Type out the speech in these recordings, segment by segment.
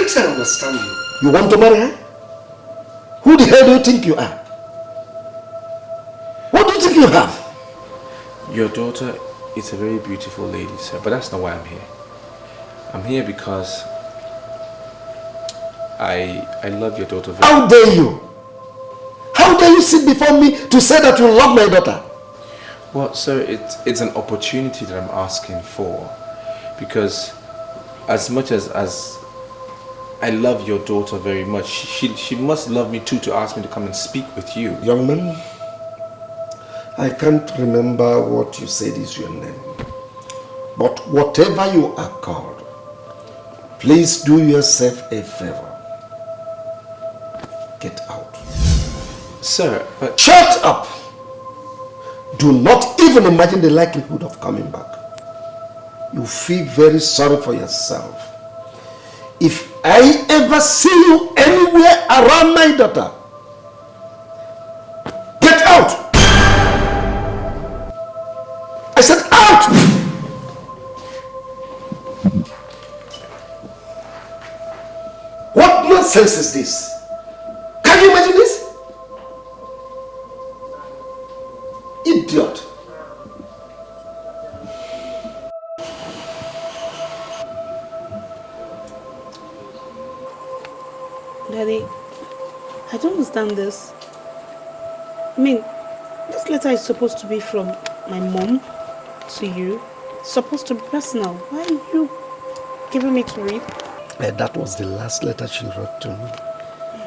Can't I understand you? You want to marry her? Who the hell do you think you are? What do you think you have? Your daughter is a very beautiful lady, sir, but that's not why I'm here. I'm here because I love your daughter very much. How dare you? How dare you sit before me to say that you love my daughter? Well, sir, it's an opportunity that I'm asking for, because as much as I love your daughter very much, she must love me too to ask me to come and speak with you. Young man, I can't remember what you said is your name. But whatever you are called, please do yourself a favor. Get out. Sir, but... Shut up! Do not even imagine the likelihood of coming back. You feel very sorry for yourself. If I ever see you anywhere around my daughter, get out! I said out! What nonsense is this? Can you imagine this? Idiot. Daddy, I don't understand this. I mean, this letter is supposed to be from my mom to you. It's supposed to be personal. Why are you giving me to read? That was the last letter she wrote to me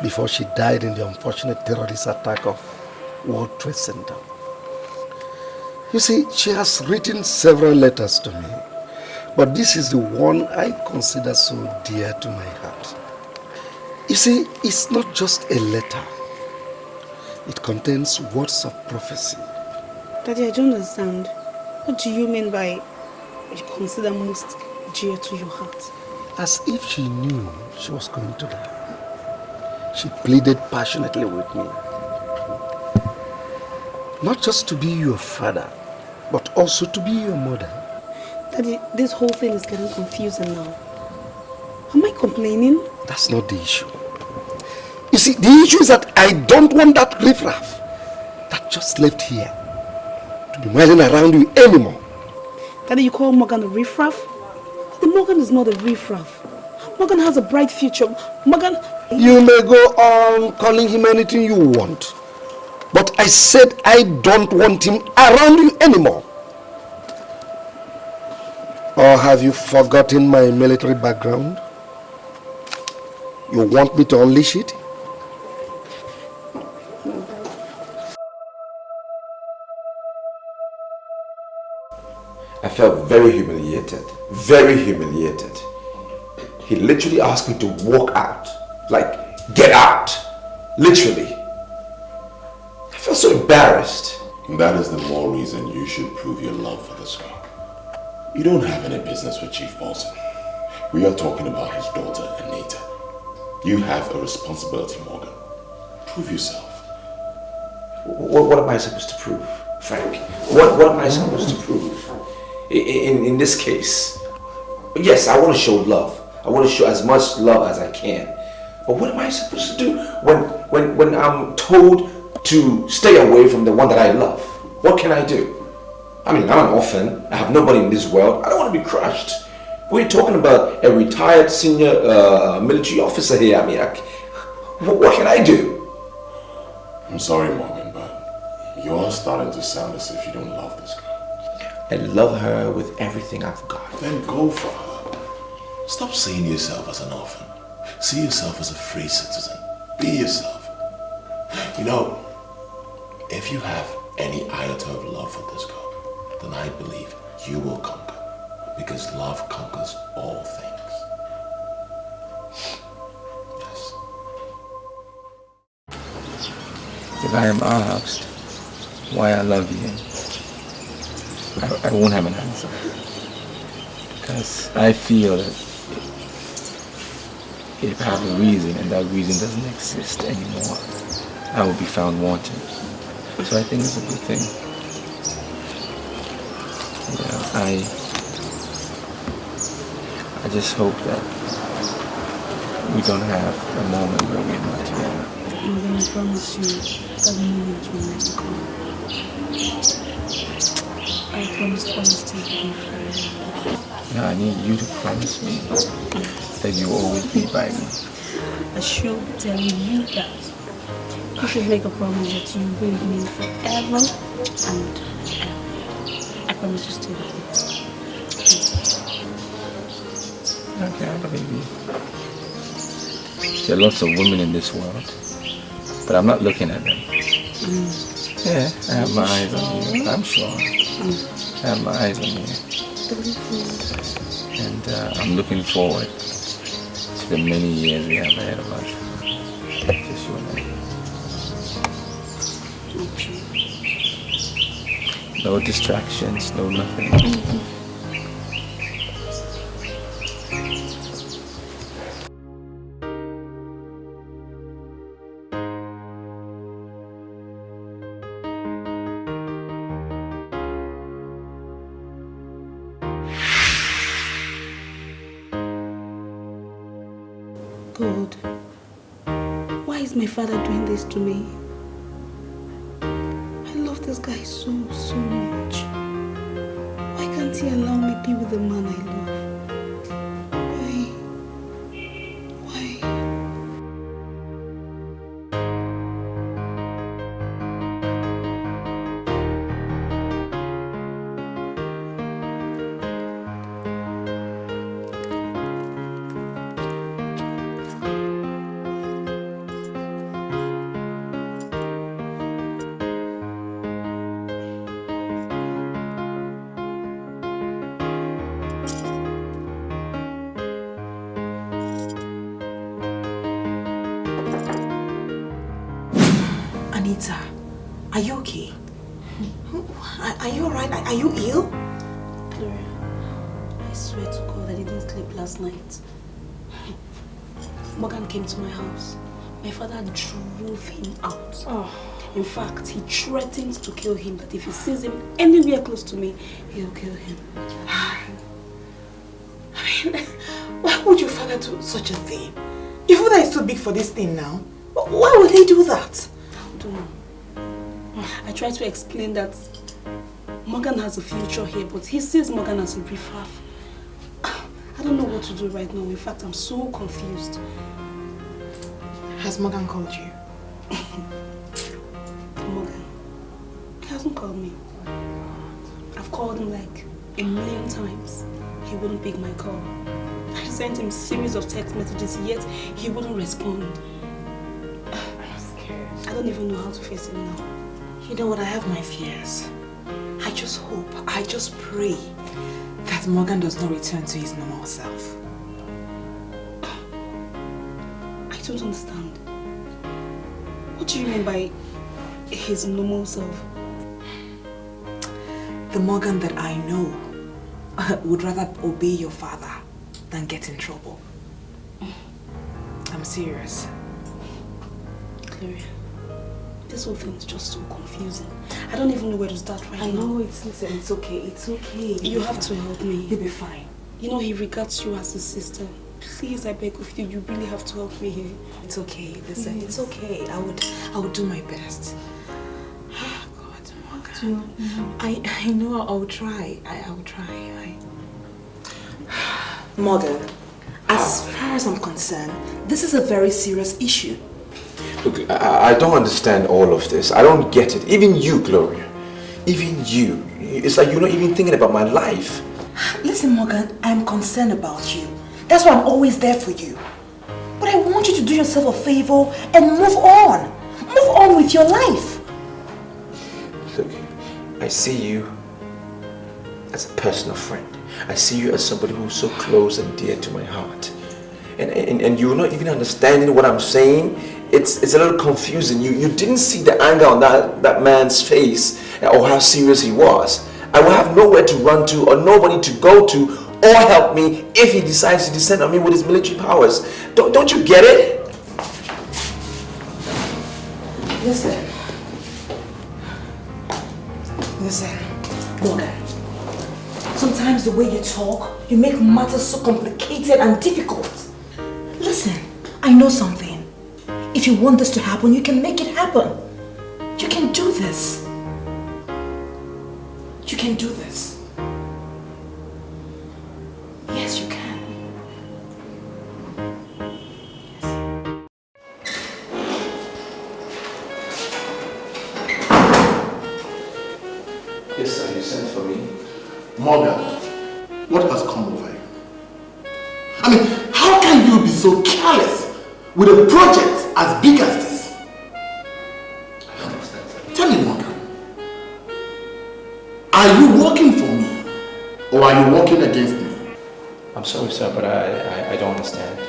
before she died in the unfortunate terrorist attack of World Trade Center. You see, she has written several letters to me, but this is the one I consider so dear to my heart. You see, it's not just a letter. It contains words of prophecy. Daddy, I don't understand. What do you mean by you consider most dear to your heart? As if she knew she was going to die. She pleaded passionately with me. Not just to be your father, but also to be your mother. Daddy, this whole thing is getting confusing now. Am I complaining? That's not the issue. You see, the issue is that I don't want that riffraff that just left here to be milling around you anymore. Daddy, you call Morgan a riffraff? The Morgan is not a riffraff. Morgan has a bright future. Morgan... You may go on calling him anything you want. But I said I don't want him around you anymore. Or have you forgotten my military background? You want me to unleash it? I felt very humiliated. Very humiliated. He literally asked me to walk out. Like, get out. Literally. I felt so embarrassed. That is the more reason you should prove your love for this girl. You don't have any business with Chief Bolson. We are talking about his daughter, Anita. You have a responsibility, Morgan. Prove yourself. What am I supposed to prove, Frank? What am I supposed to prove? In this case, yes, I want to show love. I want to show as much love as I can. But what am I supposed to do when I'm told to stay away from the one that I love? What can I do? I mean, I'm an orphan. I have nobody in this world. I don't want to be crushed. We're talking about a retired senior military officer here. I mean, what can I do? I'm sorry, Morgan, but you are starting to sound as if you don't love this girl. I love her with everything I've got. Then go for her. Stop seeing yourself as an orphan. See yourself as a free citizen. Be yourself. You know, if you have any iota of love for this girl, then I believe you will conquer. Because love conquers all things. Yes. If I am asked why I love you, I won't have an answer. Because I feel that if I have a reason and that reason doesn't exist anymore, I will be found wanting. So I think it's a good thing. You know, I just hope that we don't have a moment where we're not together. Morgan, I promise you that moment will never come. I promise to always stay with you forever. Now I need you to promise me that you will always be by me. I should be telling you that. You should make a promise that you will be with me forever and ever. I promise to stay with you. Okay, I believe you. There are lots of women in this world, but I'm not looking at them. Yeah, I have my eyes on you, I'm sure. I have my eyes on you. And I'm looking forward to the many years we have ahead of us. Just you and I. No distractions, no nothing. God, why is my father doing this to me? I love this guy so much. Why can't he allow me be with the man I love? Why? Anita, are you okay? Are you alright? Are you ill? Gloria, I swear to God I didn't sleep last night. Morgan came to my house. My father drove him out. In fact, he threatened to kill him, that if he sees him anywhere close to me, he'll kill him. I mean, why would your father do such a thing? Your father is too big for this thing now. Why would he do that? I don't know. I tried to explain that Morgan has a future here, but he sees Morgan as a riffraff. I don't know what to do right now. In fact, I'm so confused. Has Morgan called you? Morgan, he hasn't called me. I've called him like a million times. He wouldn't pick my call. I sent him a series of text messages, yet he wouldn't respond. I'm scared. I don't even know how to face him now. You know what? I have my fears. I just hope, I just pray that Morgan does not return to his normal self. I don't understand. What do you mean by his normal self? The Morgan that I know would rather obey your father than get in trouble. I'm serious. Gloria, this whole thing is just so confusing. I don't even know where to start right now. I know, listen, it's okay, it's okay. You have to help me. You'll be fine. You know he regards you as his sister. Please, I beg of you, you really have to help me here. It's okay, listen, it's okay. I would do my best. God, Morgan. I know I'll try. I'll try. Morgan, as far as I'm concerned, this is a very serious issue. Look, I don't understand all of this. I don't get it. Even you, Gloria. Even you. It's like you're not even thinking about my life. Listen, Morgan, I'm concerned about you. That's why I'm always there for you. But I want you to do yourself a favor and move on. Move on with your life. Look, I see you as a personal friend. I see you as somebody who's so close and dear to my heart. And you're not even understanding what I'm saying. It's a little confusing. You didn't see the anger on that man's face or how serious he was. I will have nowhere to run to or nobody to go to or help me if he decides to descend on me with his military powers. Don't you get it? Listen, Morgan. Sometimes the way you talk, you make matters so complicated and difficult. Listen, I know something. If you want this to happen, you can make it happen. You can do this. You can do this. Yes, you can. Yes, sir, you sent for me. Morgan, what has come over you? I mean, how can you be so careless with a project as big as this? I understand, sir. Tell me, Morgan, are you working for me or are you working against me? I'm sorry, sir, but I don't understand.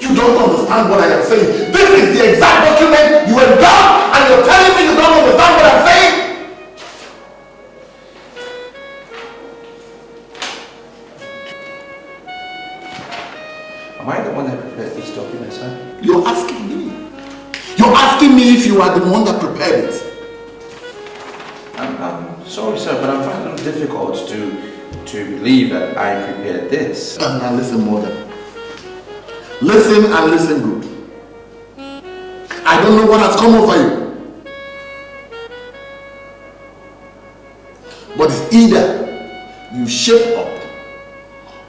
You don't understand what I am saying. This is the exact document you have done and you're telling me you don't understand what I'm saying? Am I the one that prepared these documents, sir? You're asking me. You're asking me if you are the one that prepared it. I'm sorry, sir, but I'm finding it difficult to believe that I prepared this. Now listen, Morgan. Listen and listen good. I don't know what has come over you. But it's either you shape up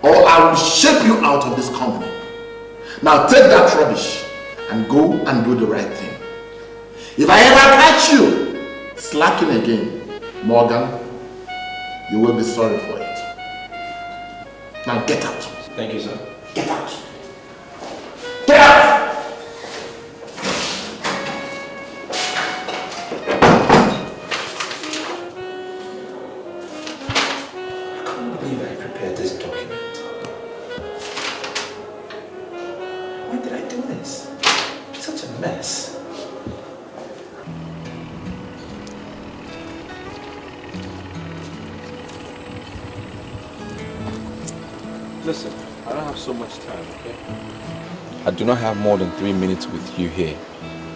or I will shape you out of this company. Now take that rubbish and go and do the right thing. If I ever catch you slacking again, Morgan, you will be sorry for it. Now get out. Thank you, sir. Get out. Get out! I can't believe I prepared this document. When did I do this? Such a mess. Listen, I don't have so much time, okay? I do not have more than 3 minutes with you here.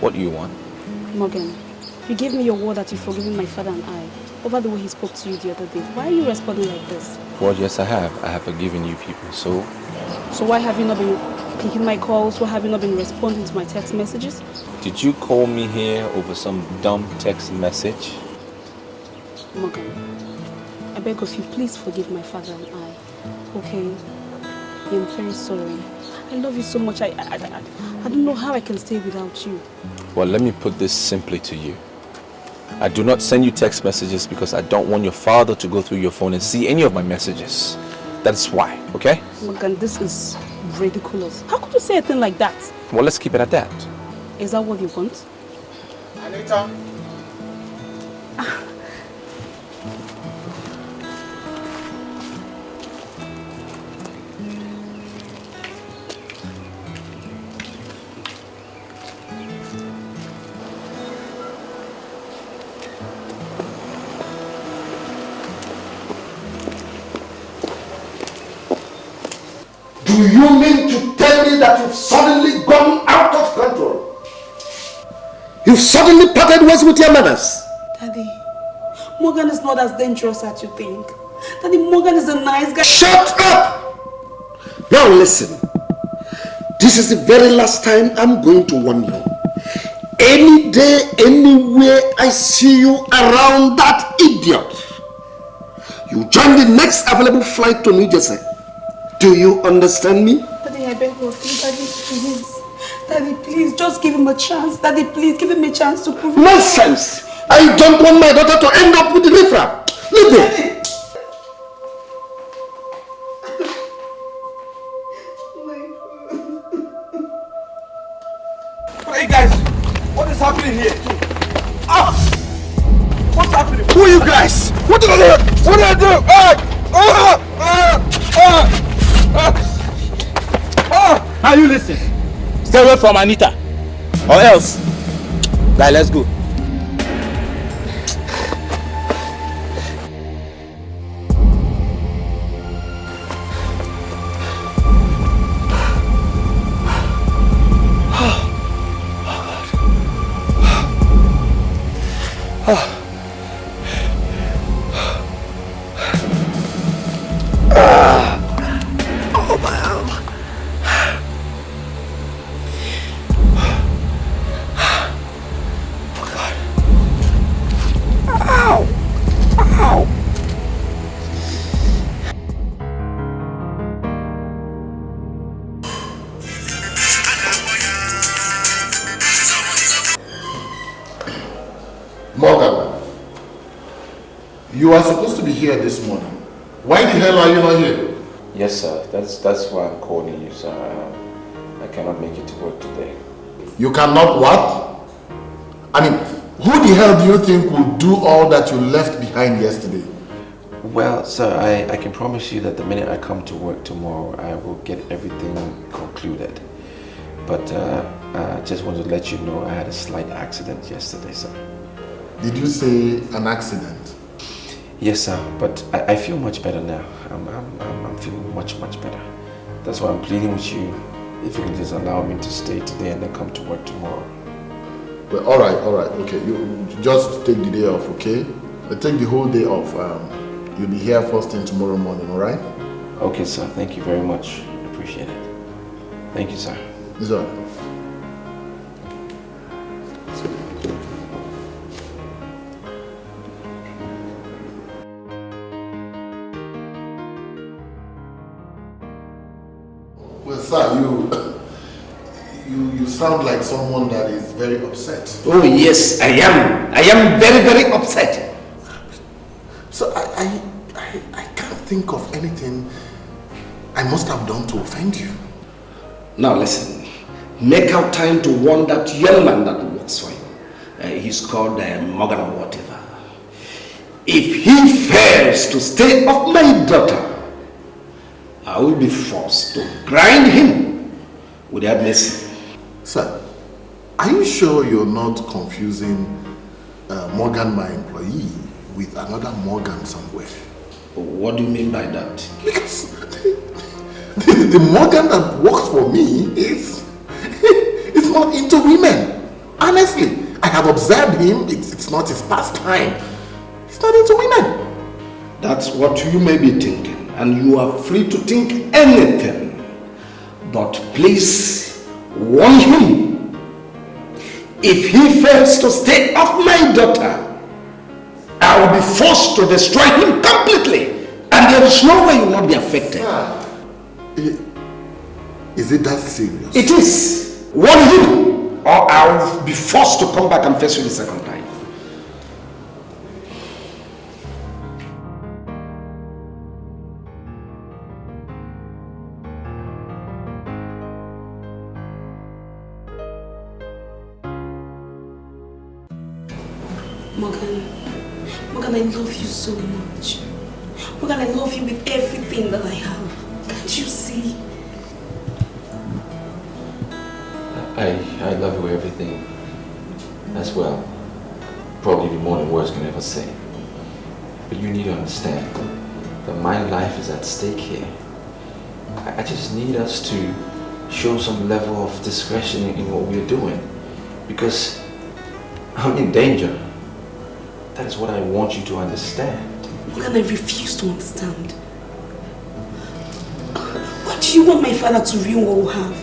What do you want? Morgan, you gave me your word that you've forgiven my father and I over the way he spoke to you the other day. Why are you responding like this? Well, yes, I have. I have forgiven you people, so... So why have you not been picking my calls? Why have you not been responding to my text messages? Did you call me here over some dumb text message? Morgan, I beg of you, please forgive my father and I. Okay? I'm very sorry. I love you so much. I don't know how I can stay without you. Well, let me put this simply to you. I do not send you text messages because I don't want your father to go through your phone and see any of my messages. That's why, okay? Morgan, this is ridiculous. How could you say a thing like that? Well, let's keep it at that. Is that what you want? Anita. Do you mean to tell me that you've suddenly gone out of control? You've suddenly parted ways with your manners? Daddy, Morgan is not as dangerous as you think. Daddy, Morgan is a nice guy. Shut up! Now listen. This is the very last time I'm going to warn you. Any day, anywhere I see you around that idiot, you join the next available flight to New Jersey. Do you understand me? Daddy, I beg of you. Daddy, please. Daddy, please, just give him a chance. Daddy, please, give him a chance to prove it. Nonsense! I don't want my daughter to end up with the riffraff. Leave me. Hey guys, what is happening here? Ah! What's happening? Who are you guys? What did I do? What did I do? Now you listen. Stay away from Anita. Or else. Guy, let's go. You are supposed to be here this morning. Why the hell are you not here? Yes, sir. That's why I'm calling you, sir. I cannot make it to work today. You cannot what? I mean, who the hell do you think will do all that you left behind yesterday? Well, sir, I can promise you that the minute I come to work tomorrow, I will get everything concluded. But I just wanted to let you know I had a slight accident yesterday, sir. Did you say an accident? Yes, sir, but I feel much better now. I'm feeling much better. That's why I'm pleading with you, if you can just allow me to stay today and then come to work tomorrow. Well, all right, okay. You just take the day off, okay? Take the whole day off. You'll be here first thing tomorrow morning, all right? Okay, sir. Thank you very much. I appreciate it. Thank you, sir. It's all right. Well, sir, you sound like someone that is very upset. Oh yes, I am. I am very upset. So I can't think of anything I must have done to offend you. Now listen, make out time to warn that young man that works for you. He's called Morgan or whatever. If he fails to stay off my daughter, I will be forced to grind him without mercy. Sir, are you sure you're not confusing Morgan, my employee, with another Morgan somewhere? What do you mean by that? Because the Morgan that works for me is not into women. Honestly, I have observed him. It's not his pastime. He's not into women. That's what you may be thinking, and you are free to think anything. But please warn him. If he fails to stay off my daughter, I will be forced to destroy him completely, and there is no way you will not be affected. Is it that serious? It is. Warn him, or I will be forced to come back and face you the second time. Morgan, I love you so much. Morgan, I love you with everything that I have. Can't you see? I love you with everything as well. Probably the more than words can ever say. But you need to understand that my life is at stake here. I just need us to show some level of discretion in what we're doing. Because I'm in danger. That is what I want you to understand. Morgan, I refuse to understand. Why do you want my father to ruin what we have?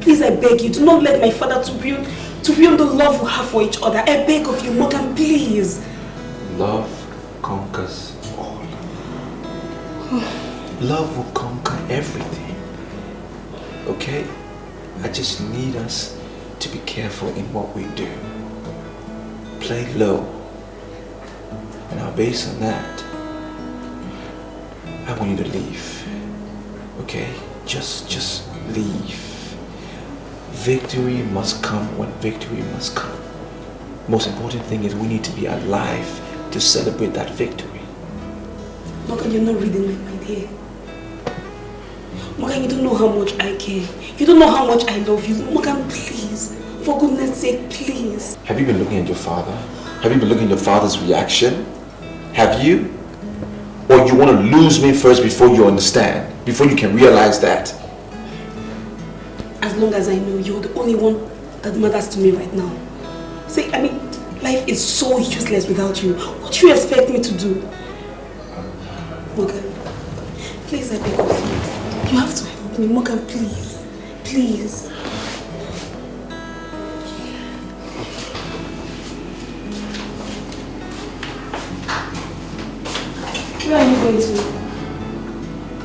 Please, I beg you, do not let my father to ruin the love we have for each other. I beg of you, Morgan, please. Love conquers all. Love will conquer everything. Okay? I just need us to be careful in what we do. Play low. And now based on that, I want you to leave. Okay? Just leave. Victory must come when victory must come. Most important thing is we need to be alive to celebrate that victory. Morgan, you're not reading my mind here. Morgan, you don't know how much I care. You don't know how much I love you. Morgan, please. For goodness sake, please. Have you been looking at your father? Have you been looking at your father's reaction? Have you? Or you want to lose me first before you understand? Before you can realize that? As long as I know you're the only one that matters to me right now. See, I mean, life is so useless without you. What do you expect me to do? Morgan, please, I beg of you. You have to help me. Morgan, please. Please. Where are you going to?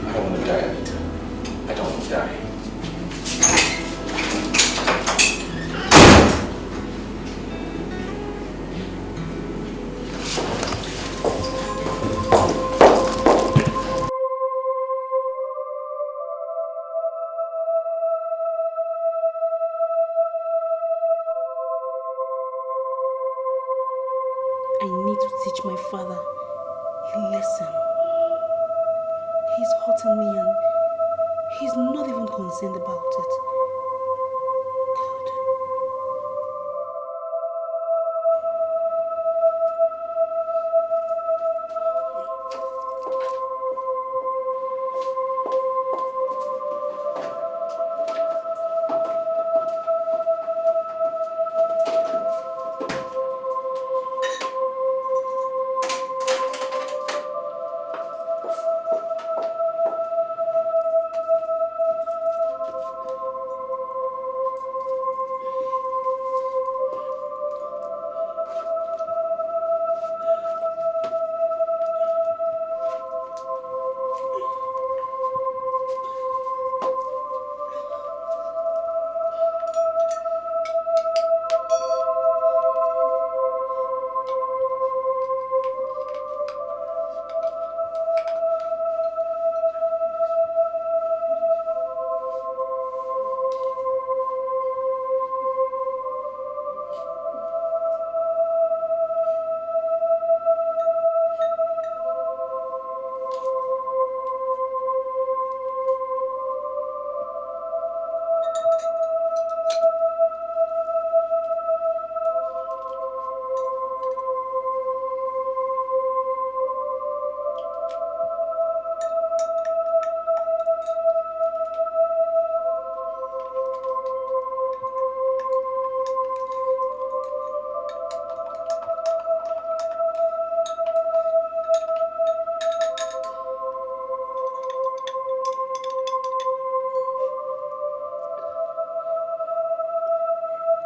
I don't want to die, Anita. I don't want to die. need to teach my father a lesson. He's hurting me and he's not even concerned about it.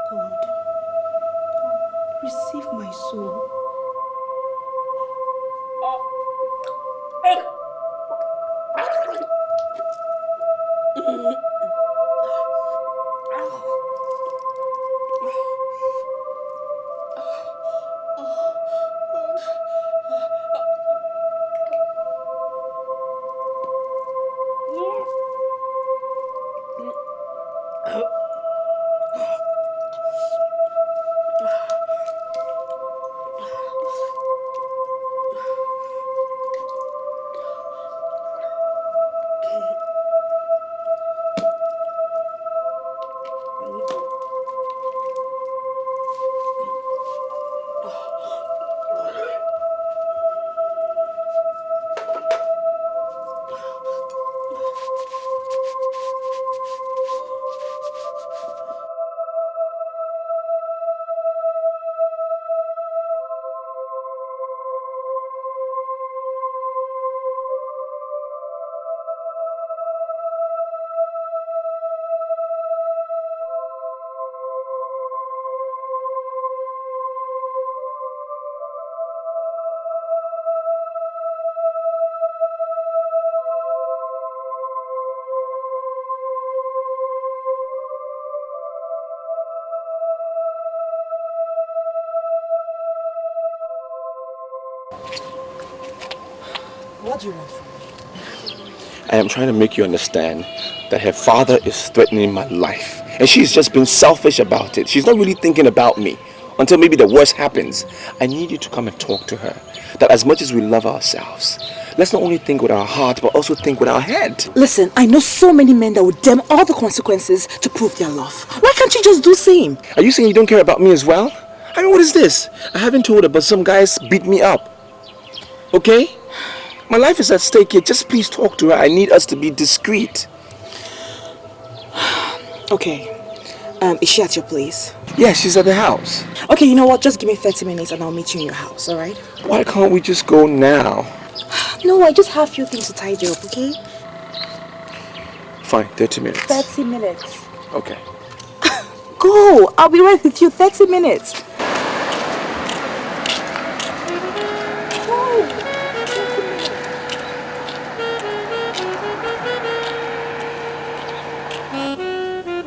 God. Receive my soul. What do you want from me? I am trying to make you understand that her father is threatening my life. And she's just been selfish about it. She's not really thinking about me until maybe the worst happens. I need you to come and talk to her. That as much as we love ourselves, let's not only think with our heart, but also think with our head. Listen, I know so many men that would damn all the consequences to prove their love. Why can't you just do the same? Are you saying you don't care about me as well? I mean, what is this? I haven't told her, but some guys beat me up. Okay? My life is at stake here. Just please talk to her. I need us to be discreet. Okay. Is she at your place? Yeah, she's at the house. Okay, you know what? Just give me 30 minutes and I'll meet you in your house, alright? Why can't we just go now? No, I just have a few things to tidy up, okay? Fine, 30 minutes. 30 minutes. Okay. Go! I'll be right with you. 30 minutes.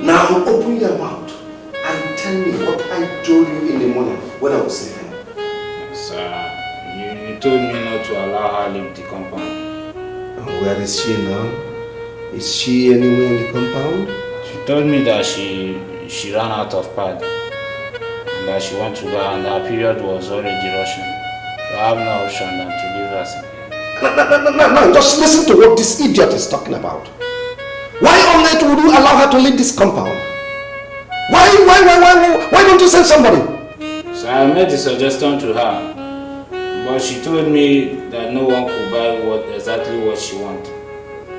Now open your mouth and tell me what I told you in the morning when I was sleeping. Sir, you told me not to allow her leave the compound. And where is she now? Is she anywhere in the compound? She told me that she ran out of pad and that she went to go and her period was already rushing. So I have no option than to leave us in here. No, just listen to what this idiot is talking about. Why on earth would you allow her to leave this compound? Why don't you send somebody? So I made the suggestion to her, but she told me that no one could buy exactly what she wanted.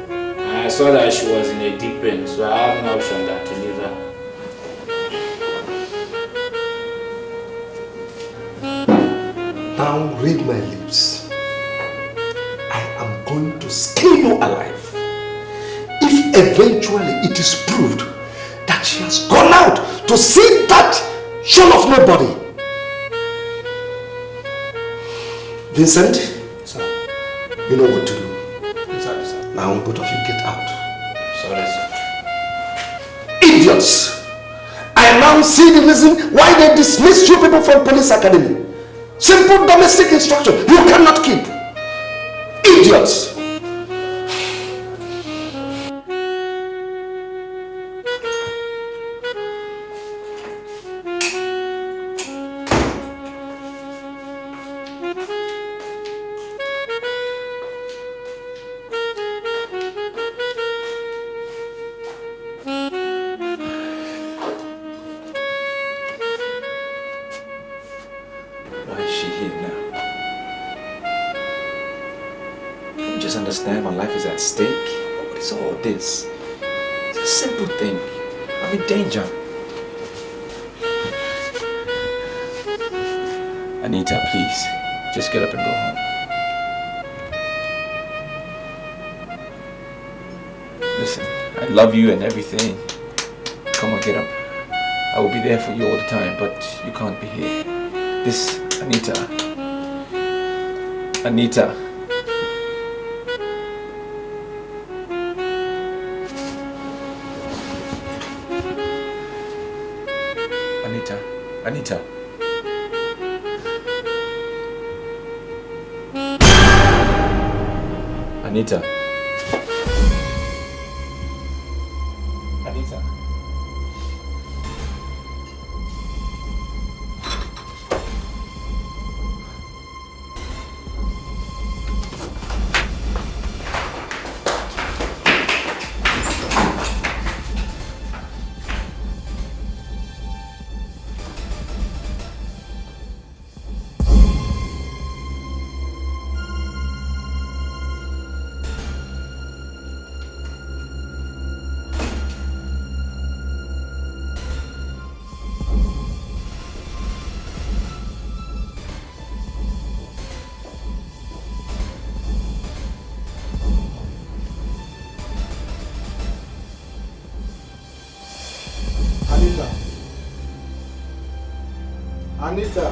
And I saw that she was in a deep end, so I have no option than to leave her. Now read my lips. I am going to skin you alive. If eventually it is proved that she has gone out to see that son of nobody. Vincent, Sir. you know what to do. Sorry, sir. Now both of you get out. Sorry, sir. Idiots! I now see the reason why they dismissed you people from police academy. Simple domestic instruction you cannot keep. Idiots! Why is she here now? Don't you just understand my life is at stake? What is all this? It's a simple thing. I'm in danger. Anita, please, just get up and go home. Listen, I love you and everything. Come on, get up. I will be there for you all the time, but you can't be here. This, Anita. Anita. Anita. Anita. Anita. Anita. Anita.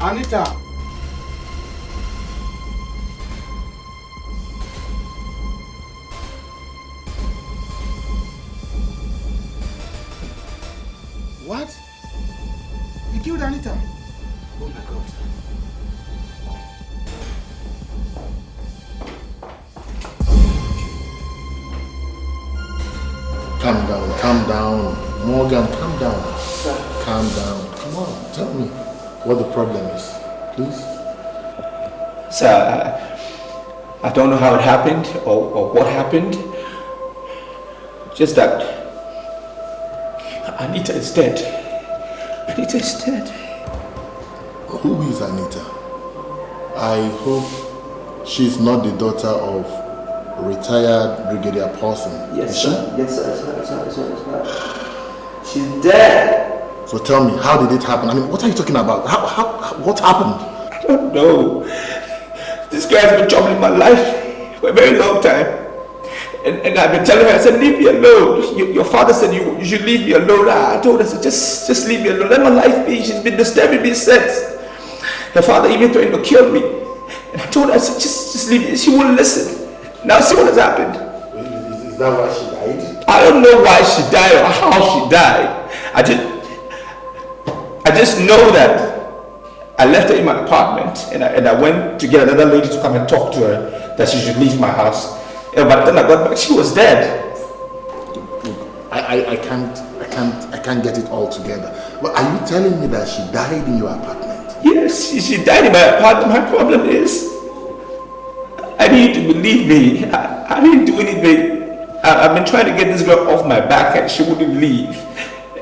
Anita. What? You killed Anita? Oh my God. Calm down. Morgan, calm down. Sir. Calm down. Come on, tell me what the problem is, please. Sir, I don't know how it happened or what happened. Just that Anita is dead. Anita is dead. Who is Anita? I hope she's not the daughter of retired Brigadier Paulson. Yes, sir. Yes, sir. She's dead. So tell me, how did it happen? I mean, what are you talking about? What happened? I don't know. This guy has been troubling my life for a very long time. And I've been telling her, I said, leave me alone. Your father said you should leave me alone. I told her, I said, just leave me alone. Let my life be. She's been disturbing me since. Her father even threatened to kill me. And I told her, I said, just leave me. She wouldn't listen. Now see what has happened. Is that why she died? I don't know why she died or how she died. I just know that I left her in my apartment and I went to get another lady to come and talk to her that she should leave my house. And by the time I got back, she was dead. I can't can't get it all together. But are you telling me that she died in your apartment? Yes, she died in my apartment. My problem is, I need you to believe me. I didn't do anything. I've been trying to get this girl off my back and she wouldn't leave.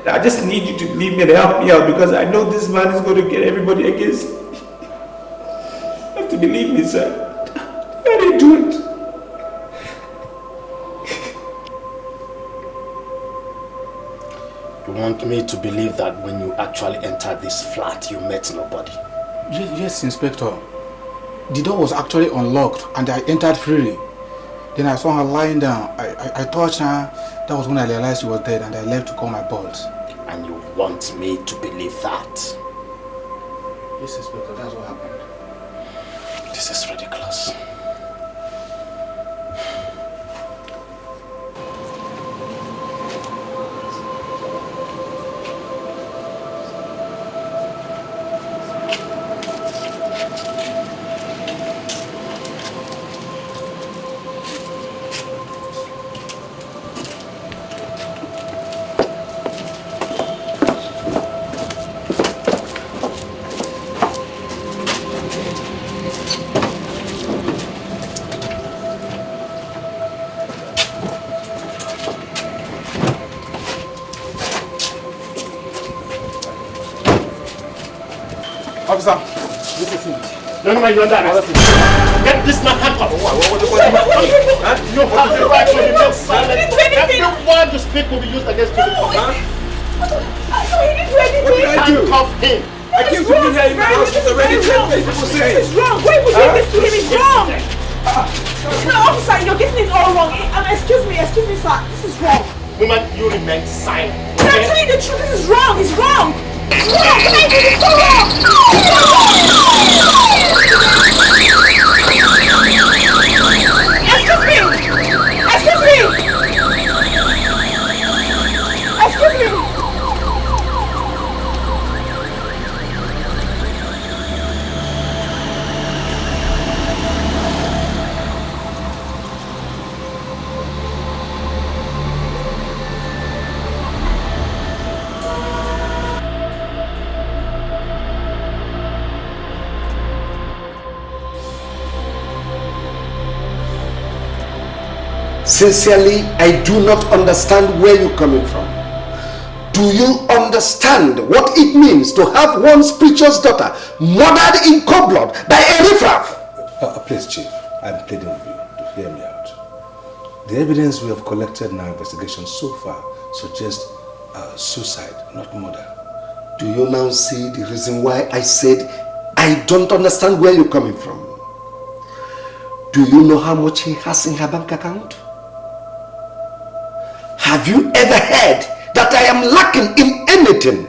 I just need you to leave me and help me out because I know this man is going to get everybody against me. You have to believe me, sir. I didn't do it. You want me to believe that when you actually entered this flat, you met nobody? Yes, Inspector. The door was actually unlocked and I entered freely. Then I saw her lying down. I touched her. That was when I realized she was dead and I left to call my boss. And you want me to believe that? Yes, Inspector, that's what happened. This is ridiculous. Officer, this is him. No, you're under arrest. Get this man handcuffed. You have the right to remain silent. Every word you speak will be used against you. No, he didn't do anything. What did I do? Handcuff him. I came to meet her in my house. She's already dead. People say This is wrong. Why would you do this to him? It's wrong. No, officer, you're getting it all wrong. Excuse me, sir. This is wrong. Woman, you remain silent. I'm telling you the truth. This is wrong. It's wrong. It's wrong. Can I do this? So wrong. Excuse me. Sincerely, I do not understand where you're coming from. Do you understand what it means to have one's preacher's daughter murdered in cold blood by a riffraff? Please, Chief, I'm pleading with you to hear me out. The evidence we have collected in our investigation so far suggests suicide, not murder. Do you now see the reason why I said I don't understand where you're coming from? Do you know how much he has in her bank account? Have you ever heard that I am lacking in anything?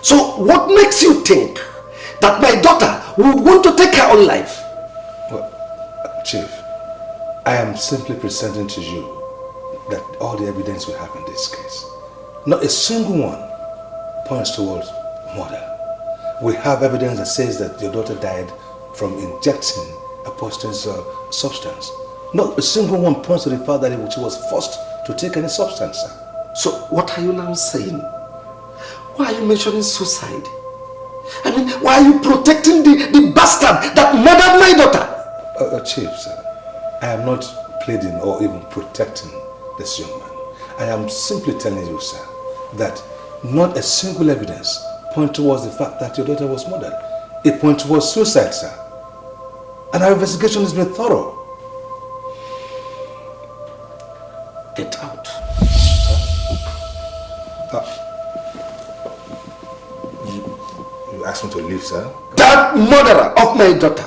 So what makes you think that my daughter would want to take her own life? Well, Chief, I am simply presenting to you that all the evidence we have in this case, not a single one points towards murder. We have evidence that says that your daughter died from injecting a poisonous substance. Not a single one points to the fact that she was forced to take any substance, sir. So what are you now saying? Why are you mentioning suicide? I mean, why are you protecting the bastard that murdered my daughter? Chief, sir, I am not pleading or even protecting this young man. I am simply telling you, sir, that not a single evidence points towards the fact that your daughter was murdered. It points towards suicide, sir. And our investigation has been thorough. Get out. You asked me to leave, sir? That murderer of my daughter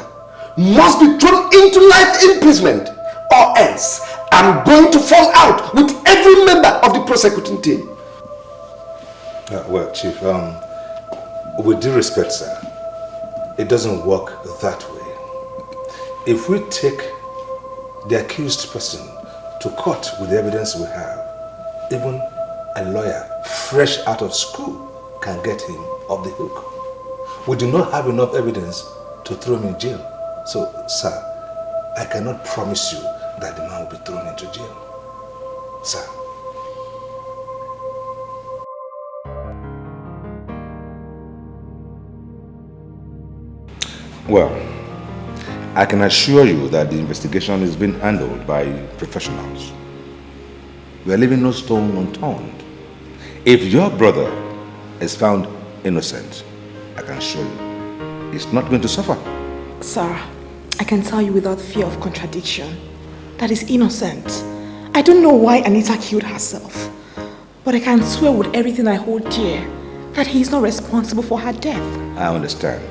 must be thrown into life imprisonment, or else I'm going to fall out with every member of the prosecuting team. Well, Chief, with due respect, sir, it doesn't work that way. If we take the accused person to court with the evidence we have, even a lawyer fresh out of school can get him off the hook. We do not have enough evidence to throw him in jail. So, sir, I cannot promise you that the man will be thrown into jail. Sir. Well, I can assure you that the investigation is being handled by professionals. We are leaving no stone unturned. If your brother is found innocent, I can assure you, he's not going to suffer. Sir, I can tell you without fear of contradiction that he's innocent. I don't know why Anita killed herself, but I can swear with everything I hold dear that he is not responsible for her death. I understand.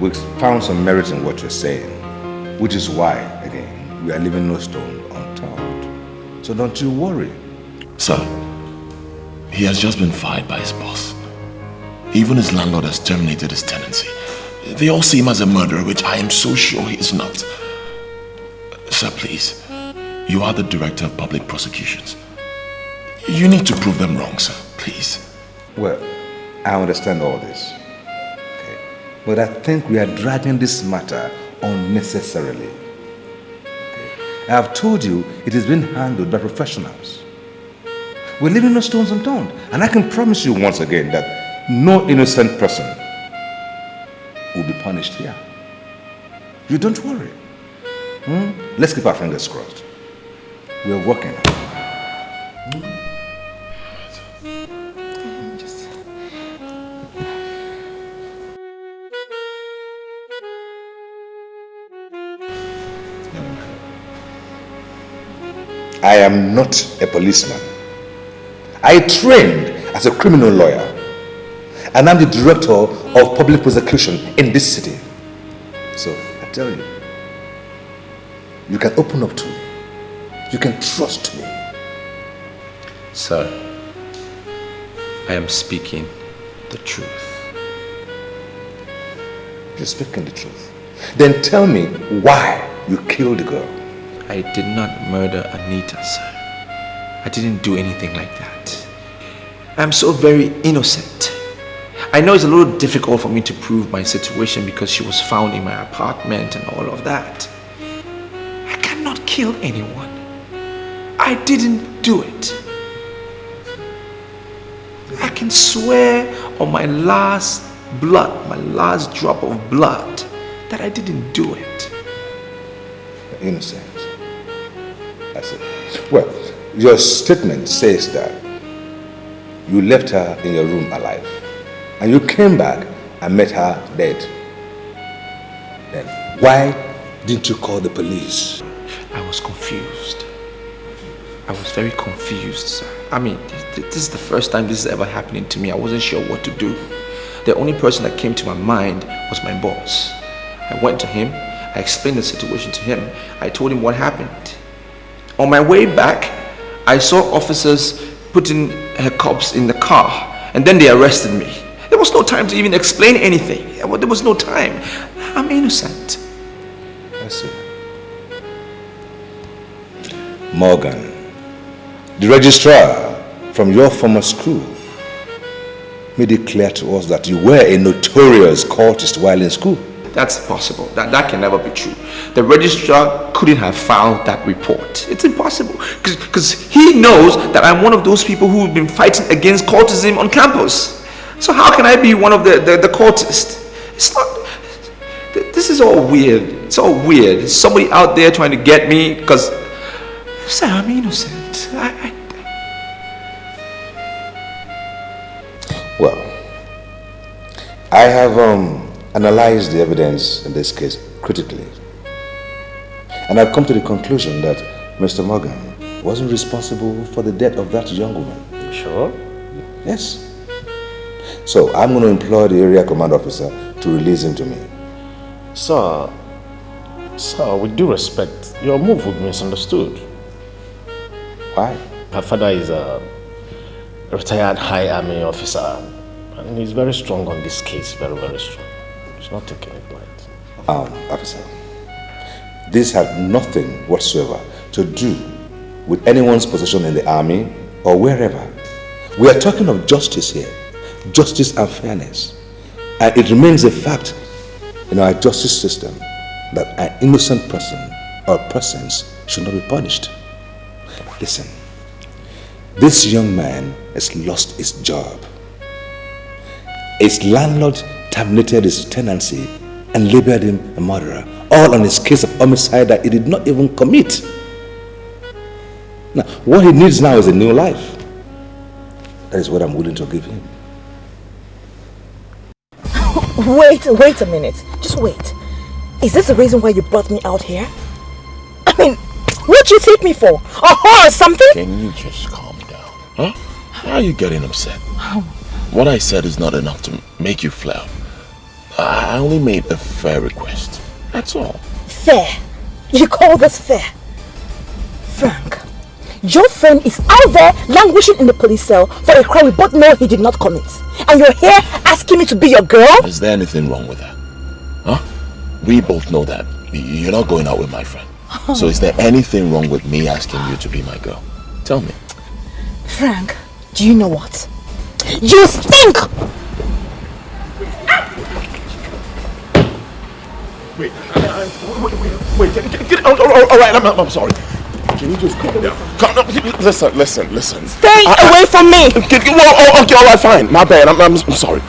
We've found some merit in what you're saying, which is why, again, we are leaving no stone unturned. So don't you worry. Sir, he has just been fired by his boss. Even his landlord has terminated his tenancy. They all see him as a murderer, which I am so sure he is not. Sir, please, you are the director of public prosecutions. You need to prove them wrong, sir, please. Well, I understand all this. Okay. But I think we are dragging this matter unnecessarily. Okay. I have told you it is being handled by professionals. We're leaving no stones unturned. And I can promise you once again that no innocent person will be punished here. You don't worry. Let's keep our fingers crossed. We are working. I am not a policeman. I trained as a criminal lawyer, and I'm the director of public prosecution in this city. So I tell you, you can open up to me. You can trust me. Sir, I am speaking the truth. You're speaking the truth. Then tell me why you killed the girl. I did not murder Anita, sir. I didn't do anything like that. I'm so very innocent. I know it's a little difficult for me to prove my situation because she was found in my apartment and all of that. I cannot kill anyone. I didn't do it. I can swear on my last blood, my last drop of blood, that I didn't do it. You're innocent. That's it. Well, your statement says that you left her in your room alive, and you came back and met her dead. Then why didn't you call the police? I was confused. I was very confused, sir. I mean, this is the first time this is ever happening to me. I wasn't sure what to do. The only person that came to my mind was my boss. I went to him. I explained the situation to him. I told him what happened. On my way back, I saw officers putting her cops in the car, and then they arrested me. There was no time to even explain anything. There was no time. I'm innocent. I see. Morgan, the registrar from your former school, made it clear to us that you were a notorious cultist while in school. That's possible. That can never be true. The registrar couldn't have found that report. It's impossible. Because he knows that I'm one of those people who've been fighting against cultism on campus. So how can I be one of the cultists? It's not... This is all weird. It's all weird. There's somebody out there trying to get me because... Sir, I'm innocent. Well, I have analyzed the evidence in this case critically. And I've come to the conclusion that Mr. Morgan wasn't responsible for the death of that young woman. Sure? Yes. So I'm going to employ the area command officer to release him to me. Sir, with due respect, your move would be misunderstood. Why? Her father is a retired high army officer, and he's very strong on this case, very, very strong. He's not taking it light. Officer, this had nothing whatsoever to do with anyone's position in the army or wherever. We are talking of justice here, justice and fairness. And it remains a fact in our justice system that an innocent person or persons should not be punished. Listen, this young man has lost his job. His landlord terminated his tenancy and labeled him a murderer, all on his case of homicide that he did not even commit. Now, what he needs now is a new life. That is what I'm willing to give him. Wait a minute. Just wait. Is this the reason why you brought me out here? I mean, what'd you take me for? A whore or something? Can you just calm down? Huh? Why are you getting upset? What I said is not enough to make you flare. I only made a fair request. That's all. Fair? You call this fair? Frank, your friend is out there languishing in the police cell for a crime we both know he did not commit. And you're here asking me to be your girl? Is there anything wrong with that? Huh? We both know that. You're not going out with my friend. So is there anything wrong with me asking you to be my girl? Tell me. Frank, do you know what? You stink! Wait, get all right, I'm sorry. Can you just calm down? Listen. Stay away from me! Okay, all right, fine. My bad, I'm sorry.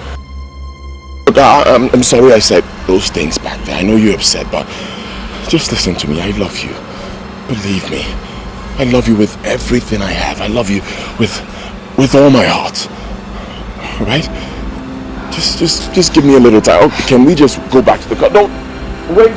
Look, I'm sorry I said those things back there. I know you're upset, but just listen to me. I love you. Believe me. I love you with everything I have. I love you with all my heart. Right? Just give me a little time. Okay, can we just go back to the car? Don't wait.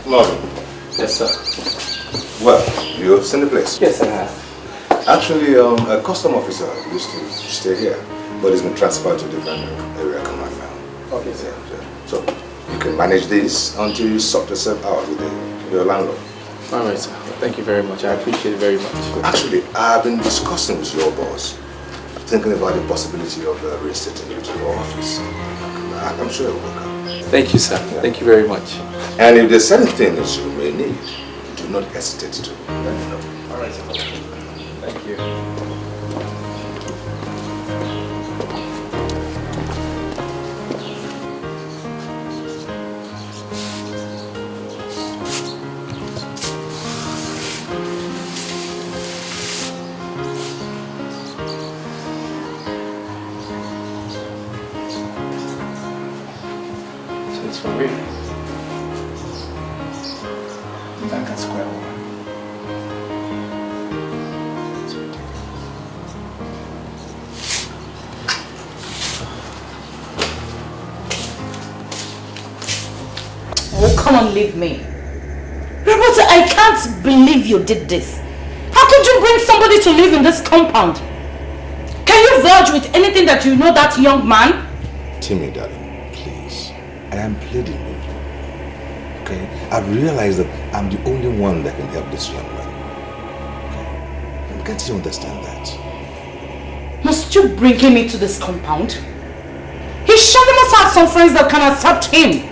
Morning. Yes, sir. Well, you've seen the place? Yes, I have. Actually, a custom officer used to stay here, but he's been transferred to a different area command now. Okay, sir. Yeah. So, you can manage this until you sort yourself out with your landlord. All right, sir. Thank you very much. I appreciate it very much. Actually, I've been discussing with your boss, thinking about the possibility of reinstating you to your office. I'm sure it will work out. Thank you, sir. Yeah. Thank you very much. And if there's anything that you may need, do not hesitate to let me know. All right, sir. Thank you. So it's for real. Back at square one. It's ridiculous. Oh, come on, leave me. Roberta, I can't believe you did this. How could you bring somebody to live in this compound? Can you vouch with anything that you know that young man? Timmy, darling, please. I am pleading with you. Okay? I realize that I'm the only one that can help this young man. Okay? Can't you understand that? Must you bring him into this compound? He surely must have some friends that can accept him.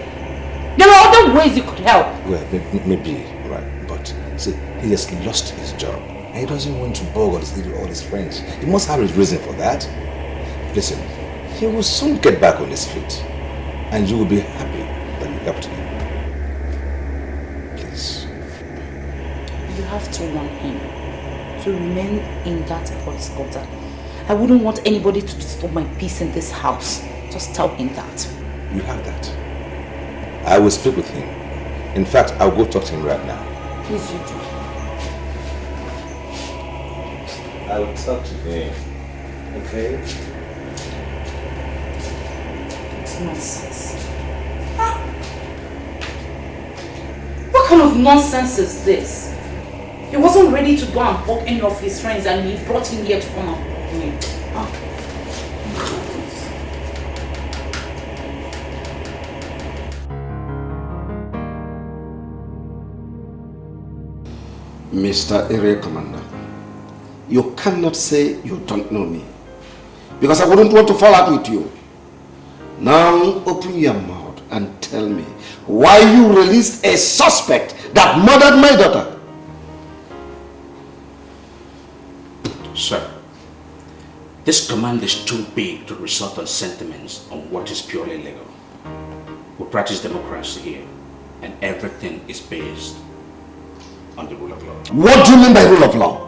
There are other ways you could help. Well, maybe, right. But see, he has lost his job. And he doesn't want to bug all his friends. He must have a reason for that. Listen, he will soon get back on his feet. And you will be happy that you helped him. Please. You have to warn him to remain in that boy's gutter. I wouldn't want anybody to disturb my peace in this house. Just tell him that. You have that. I will speak with him. In fact, I'll go talk to him right now. Please, you do. I will talk to him. Okay? nonsense? Huh? What kind of nonsense is this? He wasn't ready to go and hug any of his friends and he brought him here to come and hug me. Huh? Mr. Area Commander, you cannot say you don't know me, because I wouldn't want to fall out with you. Now open your mouth and tell me why you released a suspect that murdered my daughter. Sir, this command is too big to resort on sentiments on what is purely legal. We practice democracy here, and everything is based on the rule of law. What do you mean by rule of law?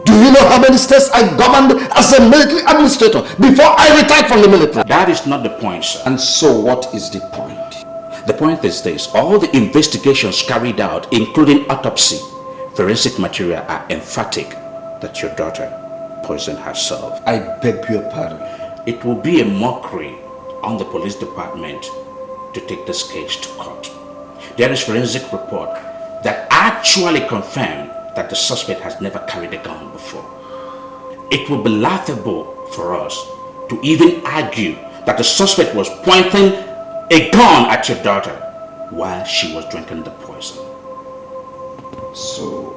Do you know how many states I governed as a military administrator before I retired from the military? That is not the point, sir. And so what is the point? The point is this: all the investigations carried out, including autopsy, forensic material, are emphatic that your daughter poisoned herself. I beg your pardon. It will be a mockery on the police department to take this case to court. There is forensic report that actually confirmed that the suspect has never carried a gun before. It would be laughable for us to even argue that the suspect was pointing a gun at your daughter while she was drinking the poison. So,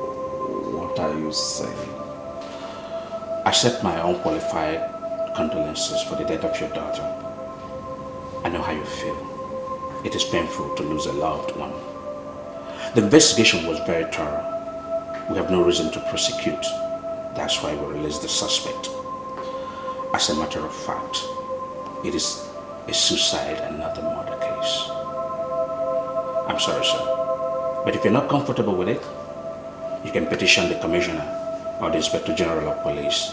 what are you saying? I accept my unqualified condolences for the death of your daughter. I know how you feel. It is painful to lose a loved one. The investigation was very thorough. We have no reason to prosecute. That's why we released the suspect. As a matter of fact, it is a suicide and not a murder case. I'm sorry, sir. But if you're not comfortable with it, you can petition the commissioner or the inspector general of police.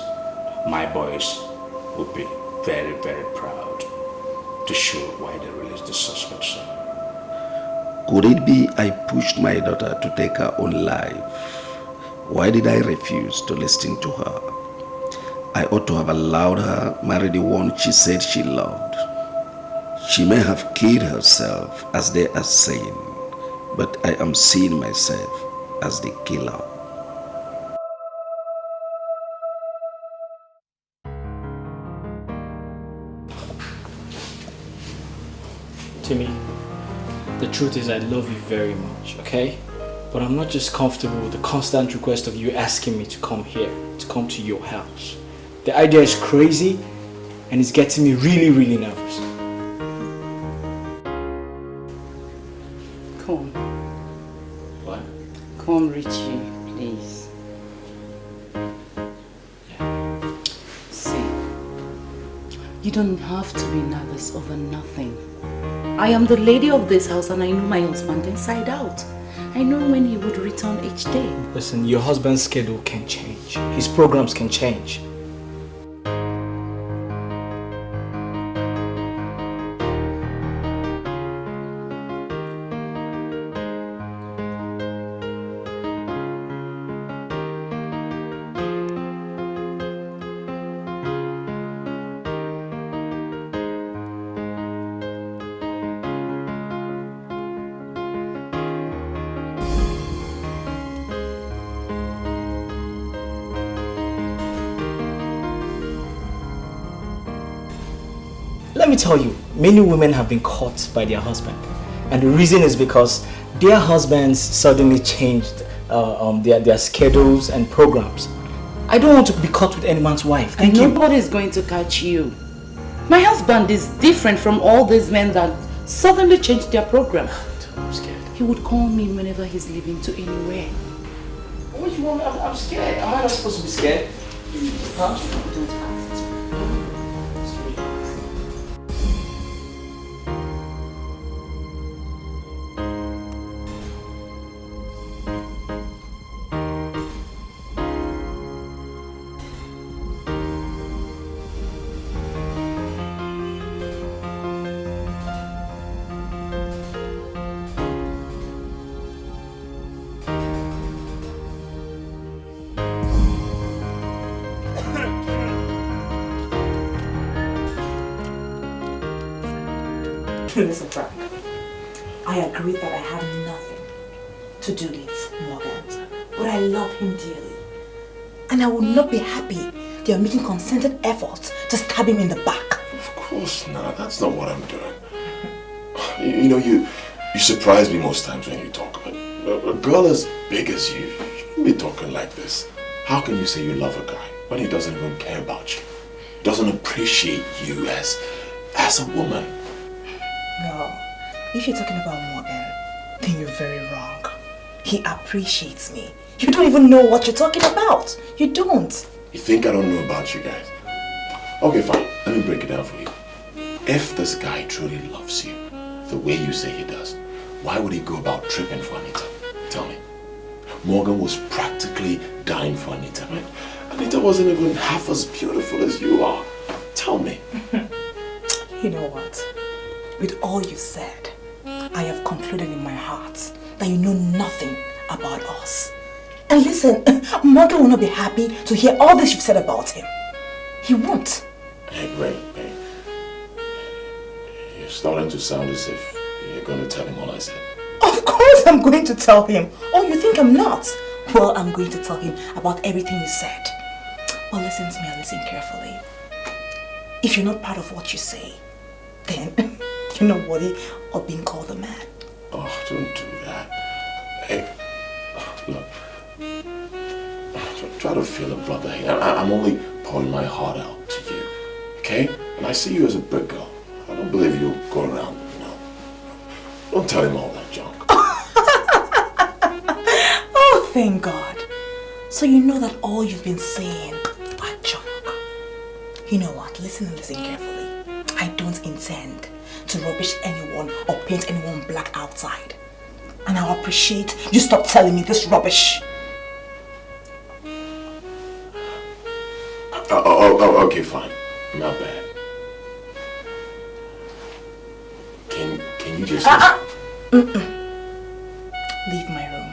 My boys will be very, very proud to show why they released the suspect, sir. Could it be I pushed my daughter to take her own life? Why did I refuse to listen to her? I ought to have allowed her marry the one she said she loved. She may have killed herself, as they are saying, but I am seeing myself as the killer. Timmy, the truth is I love you very much, okay? But I'm not just comfortable with the constant request of you asking me to come here, to come to your house. The idea is crazy and it's getting me really, really nervous. Come. What? Come, Richie, please. Yeah. See, you don't have to be nervous over nothing. I am the lady of this house and I know my husband inside out. I know when he would return each day. Listen, your husband's schedule can change. His programs can change. Let me tell you, many women have been caught by their husband. And the reason is because their husbands suddenly changed their schedules and programs. I don't want to be caught with any man's wife. Thank you. Nobody is going to catch you. My husband is different from all these men that suddenly changed their program. I'm scared. He would call me whenever he's leaving to anywhere. What do you want? I'm scared. Am I not supposed to be scared? Huh? You don't have to. Listen, Frank. I agree that I have nothing to do with Morgan, but I love him dearly. And I would not be happy they are making concerted efforts to stab him in the back. Of course not. That's not what I'm doing. You know, you surprise me most times when you talk, but a girl as big as you shouldn't be talking like this. How can you say you love a guy when he doesn't even care about you? Doesn't appreciate you as a woman? No, if you're talking about Morgan, then you're very wrong. He appreciates me. You don't even know what you're talking about. You don't. You think I don't know about you guys? Okay, fine. Let me break it down for you. If this guy truly loves you the way you say he does, why would he go about tripping for Anita? Tell me. Morgan was practically dying for Anita, right? Anita wasn't even half as beautiful as you are. Tell me. You know what? With all you've said, I have concluded in my heart that you know nothing about us. And listen, Morgan will not be happy to hear all this you've said about him. He won't. Hey, wait. You're starting to sound as if you're going to tell him all I said. Of course I'm going to tell him. Oh, you think I'm not? Well, I'm going to tell him about everything you said. Well, listen to me and listen carefully. If you're not proud of what you say, then you're not worthy of being called a man. Oh, don't do that. Hey, look. Try to feel a brother here. I'm only pouring my heart out to you, okay? And I see you as a big girl. I don't believe you'll go around, Don't tell him all that junk. Oh, thank God. So you know that all you've been saying are junk. You know what? Listen and listen carefully. I don't intend to rubbish anyone or paint anyone black outside. And I'll appreciate you stop telling me this rubbish. Okay, fine. Not bad. Can you just... Leave my room.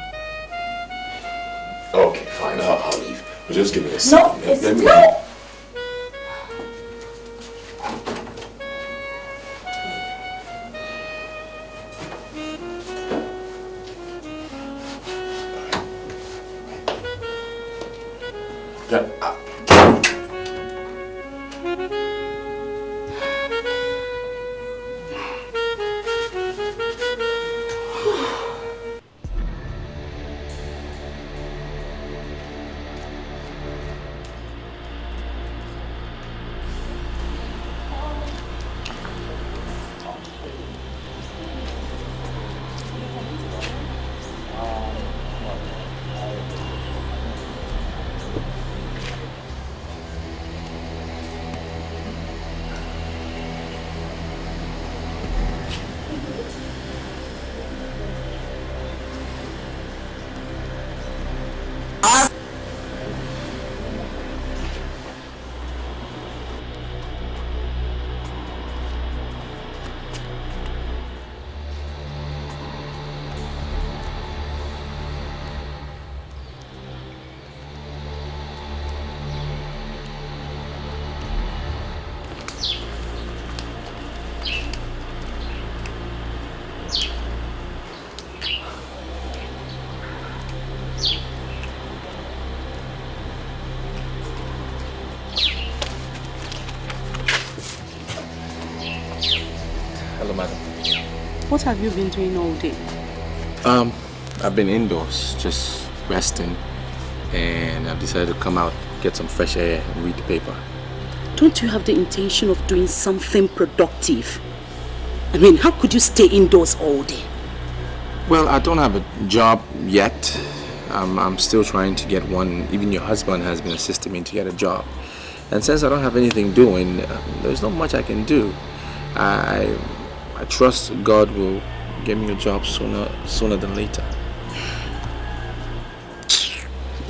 Okay, fine. I'll leave. But just give me a second. No, it's no. What have you been doing all day? I've been indoors, just resting, and I've decided to come out, get some fresh air, and read the paper. Don't you have the intention of doing something productive? I mean, how could you stay indoors all day? Well, I don't have a job yet. I'm still trying to get one. Even your husband has been assisting me to get a job. And since I don't have anything doing, there's not much I can do. I trust God will give me a job sooner than later.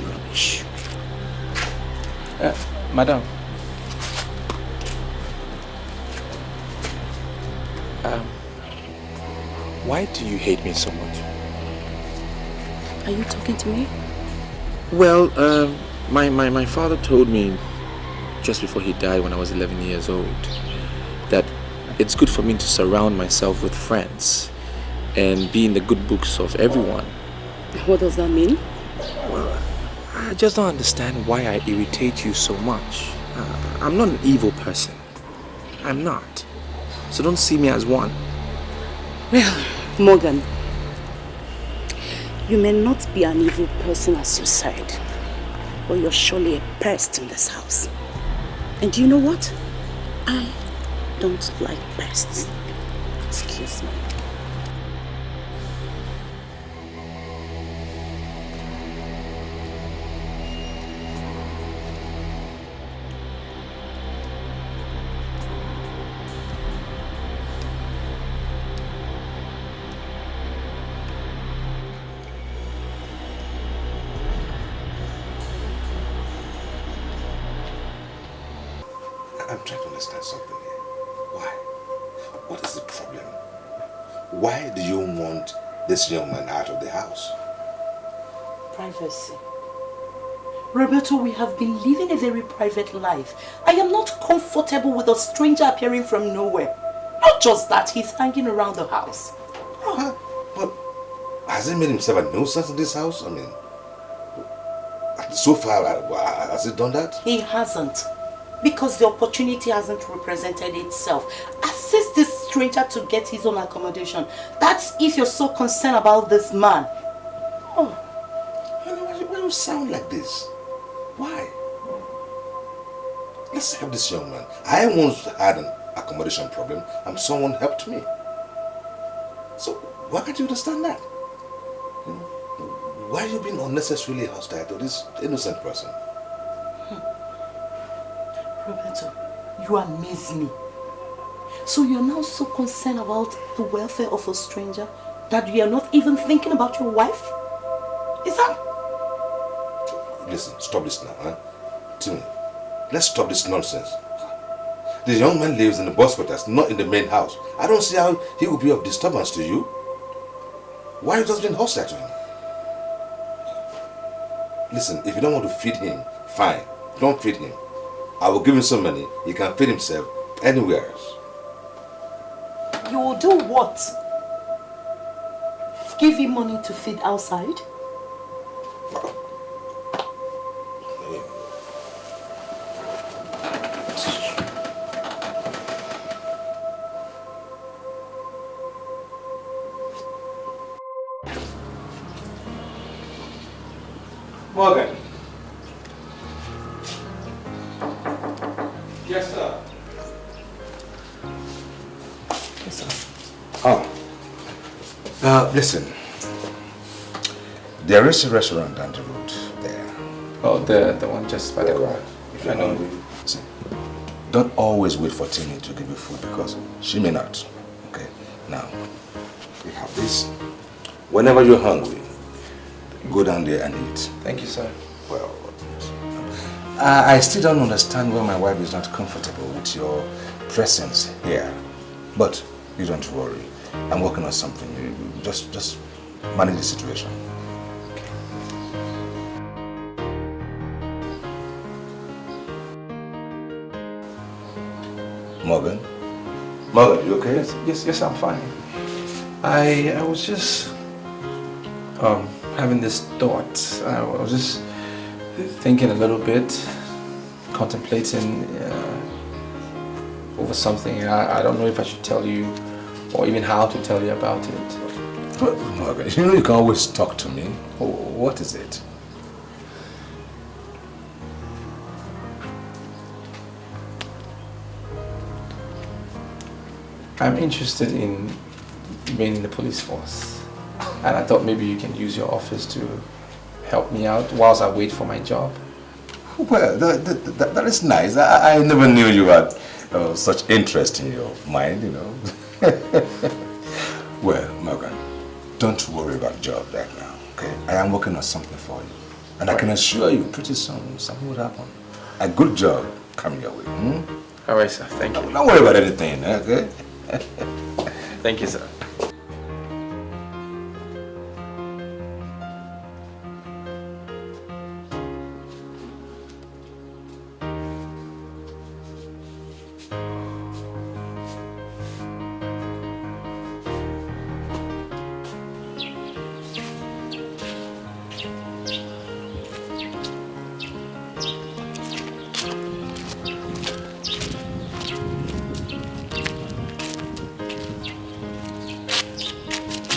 Rubbish. Madam. Why do you hate me so much? Are you talking to me? Well, my father told me just before he died when I was 11 years old that it's good for me to surround myself with friends and be in the good books of everyone. What does that mean? Well, I just don't understand why I irritate you so much. I'm not an evil person. I'm not. So don't see me as one. Well, Morgan, you may not be an evil person as you said, but you're surely a pest in this house. And do you know what? I don't like pests. Excuse me. I'm trying to understand something here. Why? What is the problem? Why do you want this young man out of the house? Privacy. Roberto, we have been living a very private life. I am not comfortable with a stranger appearing from nowhere. Not just that, he's hanging around the house. But has he made himself a nuisance in this house? I mean, so far, has he done that? He hasn't. Because the opportunity hasn't represented itself. Assist this stranger to get his own accommodation. That's if you're so concerned about this man. Oh, why do you sound like this? Why? Let's help this young man. I once had an accommodation problem and someone helped me. So why can't you understand that? Why are you being unnecessarily hostile to this innocent person? Roberto, you amaze me. So you're now so concerned about the welfare of a stranger that you are not even thinking about your wife? Is that... Listen, stop this now, huh? Timmy, let's stop this nonsense. The young man lives in the boss quarters, not in the main house. I don't see how he would be of disturbance to you. Why are you just being hostile to him? Listen, if you don't want to feed him, fine. Don't feed him. I will give him some money. He can feed himself anywhere else. You will do what? Give him money to feed outside? Morgan. Yes, sir. Yes, sir. Oh. Listen. There is a restaurant down the road there. Oh, the one just by the car. If you're hungry, listen. Don't always wait for Timmy to give you food because she may not. Okay? Now, we have this. Whenever you're hungry, go down there and eat. Thank you, sir. Well, I still don't understand why my wife is not comfortable with your presence here. But you don't worry. I'm working on something. Just manage the situation. Morgan? Morgan, you okay? Yes, I'm fine. I was just having this thought. I was just thinking a little bit, contemplating over something. I don't know if I should tell you or even how to tell you about it. But Morgan, you know you can always talk to me. What is it? I'm interested in being in the police force, and I thought maybe you can use your office to help me out whilst I wait for my job. Well, that is nice. I never knew you had such interest in your mind, you know. Well, Morgan, don't worry about job right now, okay? I am working on something for you. And I can assure you, pretty soon, something will happen. A good job coming your way. All right, sir. Thank you. Don't worry about anything, okay? Thank you, sir.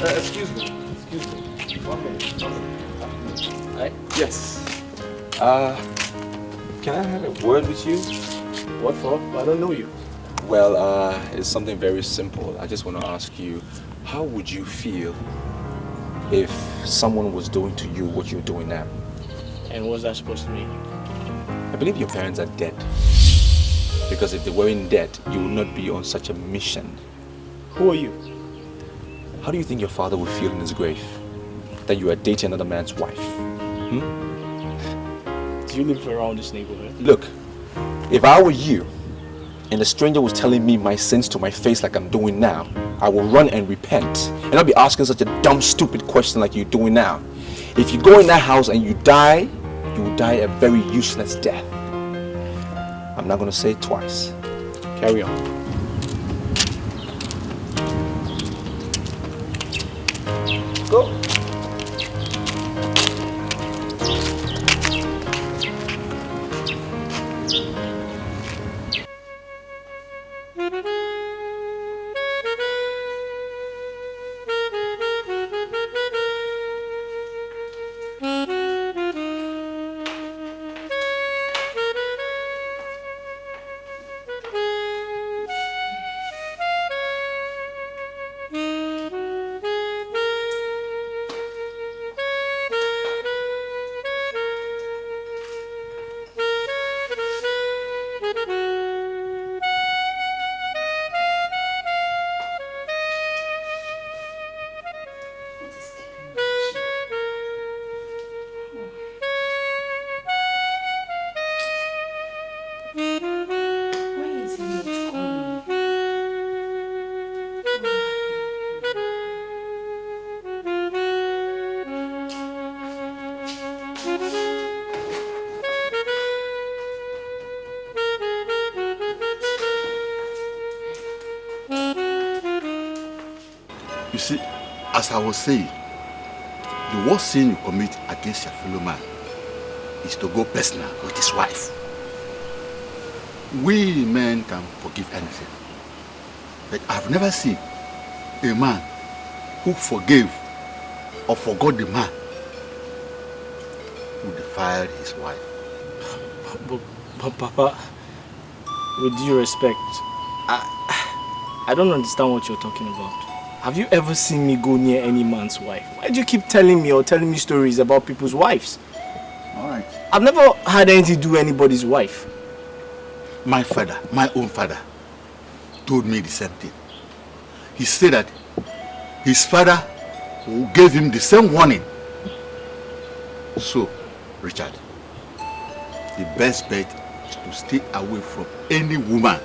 Excuse me. 1 minute. Right? Yes. Can I have a word with you? What for? I don't know you. Well, it's something very simple. I just want to ask you, how would you feel if someone was doing to you what you're doing now? And what's that supposed to mean? I believe your parents are dead. Because if they weren't dead, you would not be on such a mission. Who are you? How do you think your father would feel in his grave? That you are dating another man's wife? Do you live around this neighborhood? Look, if I were you, and a stranger was telling me my sins to my face like I'm doing now, I will run and repent. And I'll be asking such a dumb, stupid question like you're doing now. If you go in that house and you die, you will die a very useless death. I'm not going to say it twice. Carry on. Go. You see, as I was saying, the worst sin you commit against your fellow man is to go personal with his wife. We men can forgive anything, but I've never seen a man who forgave or forgot the man who defiled his wife. But Papa, with due respect, I don't understand what you're talking about. Have you ever seen me go near any man's wife? Why do you keep telling me stories about people's wives? Alright. I've never had anything to do with anybody's wife. My father, my own father, told me the same thing. He said that his father gave him the same warning. So, Richard, the best bet is to stay away from any woman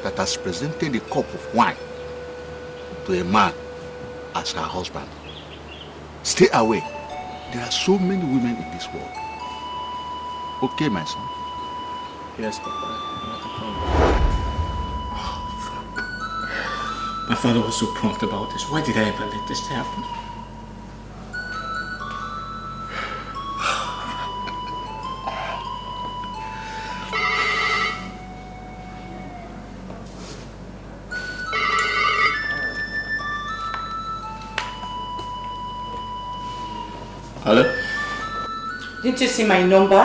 that has presented a cup of wine to a man as her husband. Stay away. There are so many women in this world. Okay, my son? Yes, Papa. My father was so prompt about this. Why did I ever let this happen? Hello? Didn't you see my number?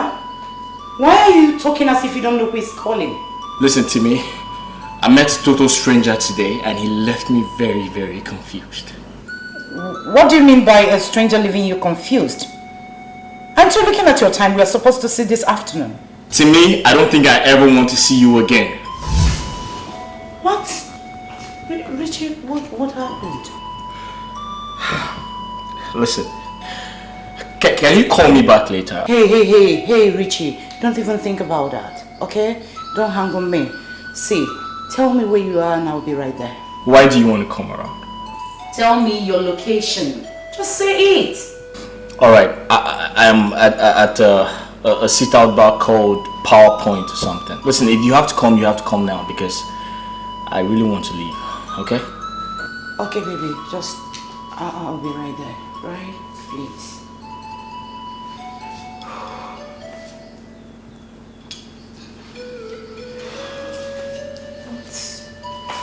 Why are you talking as if you don't know who is calling? Listen to me. I met a total stranger today and he left me very, very confused. What do you mean by a stranger leaving you confused? Aren't you looking at your time? We are supposed to see this afternoon. To me, I don't think I ever want to see you again. What? Richard, what happened? Listen, can you call me back later? Hey, Richie, don't even think about that, okay? Don't hang on me. See, tell me where you are and I'll be right there. Why do you want to come around? Tell me your location. Just say it. Alright, I am at a sit-out bar called PowerPoint or something. Listen, if you have to come, you have to come now because I really want to leave, okay? Okay, baby, just, I'll be right there, right? Please.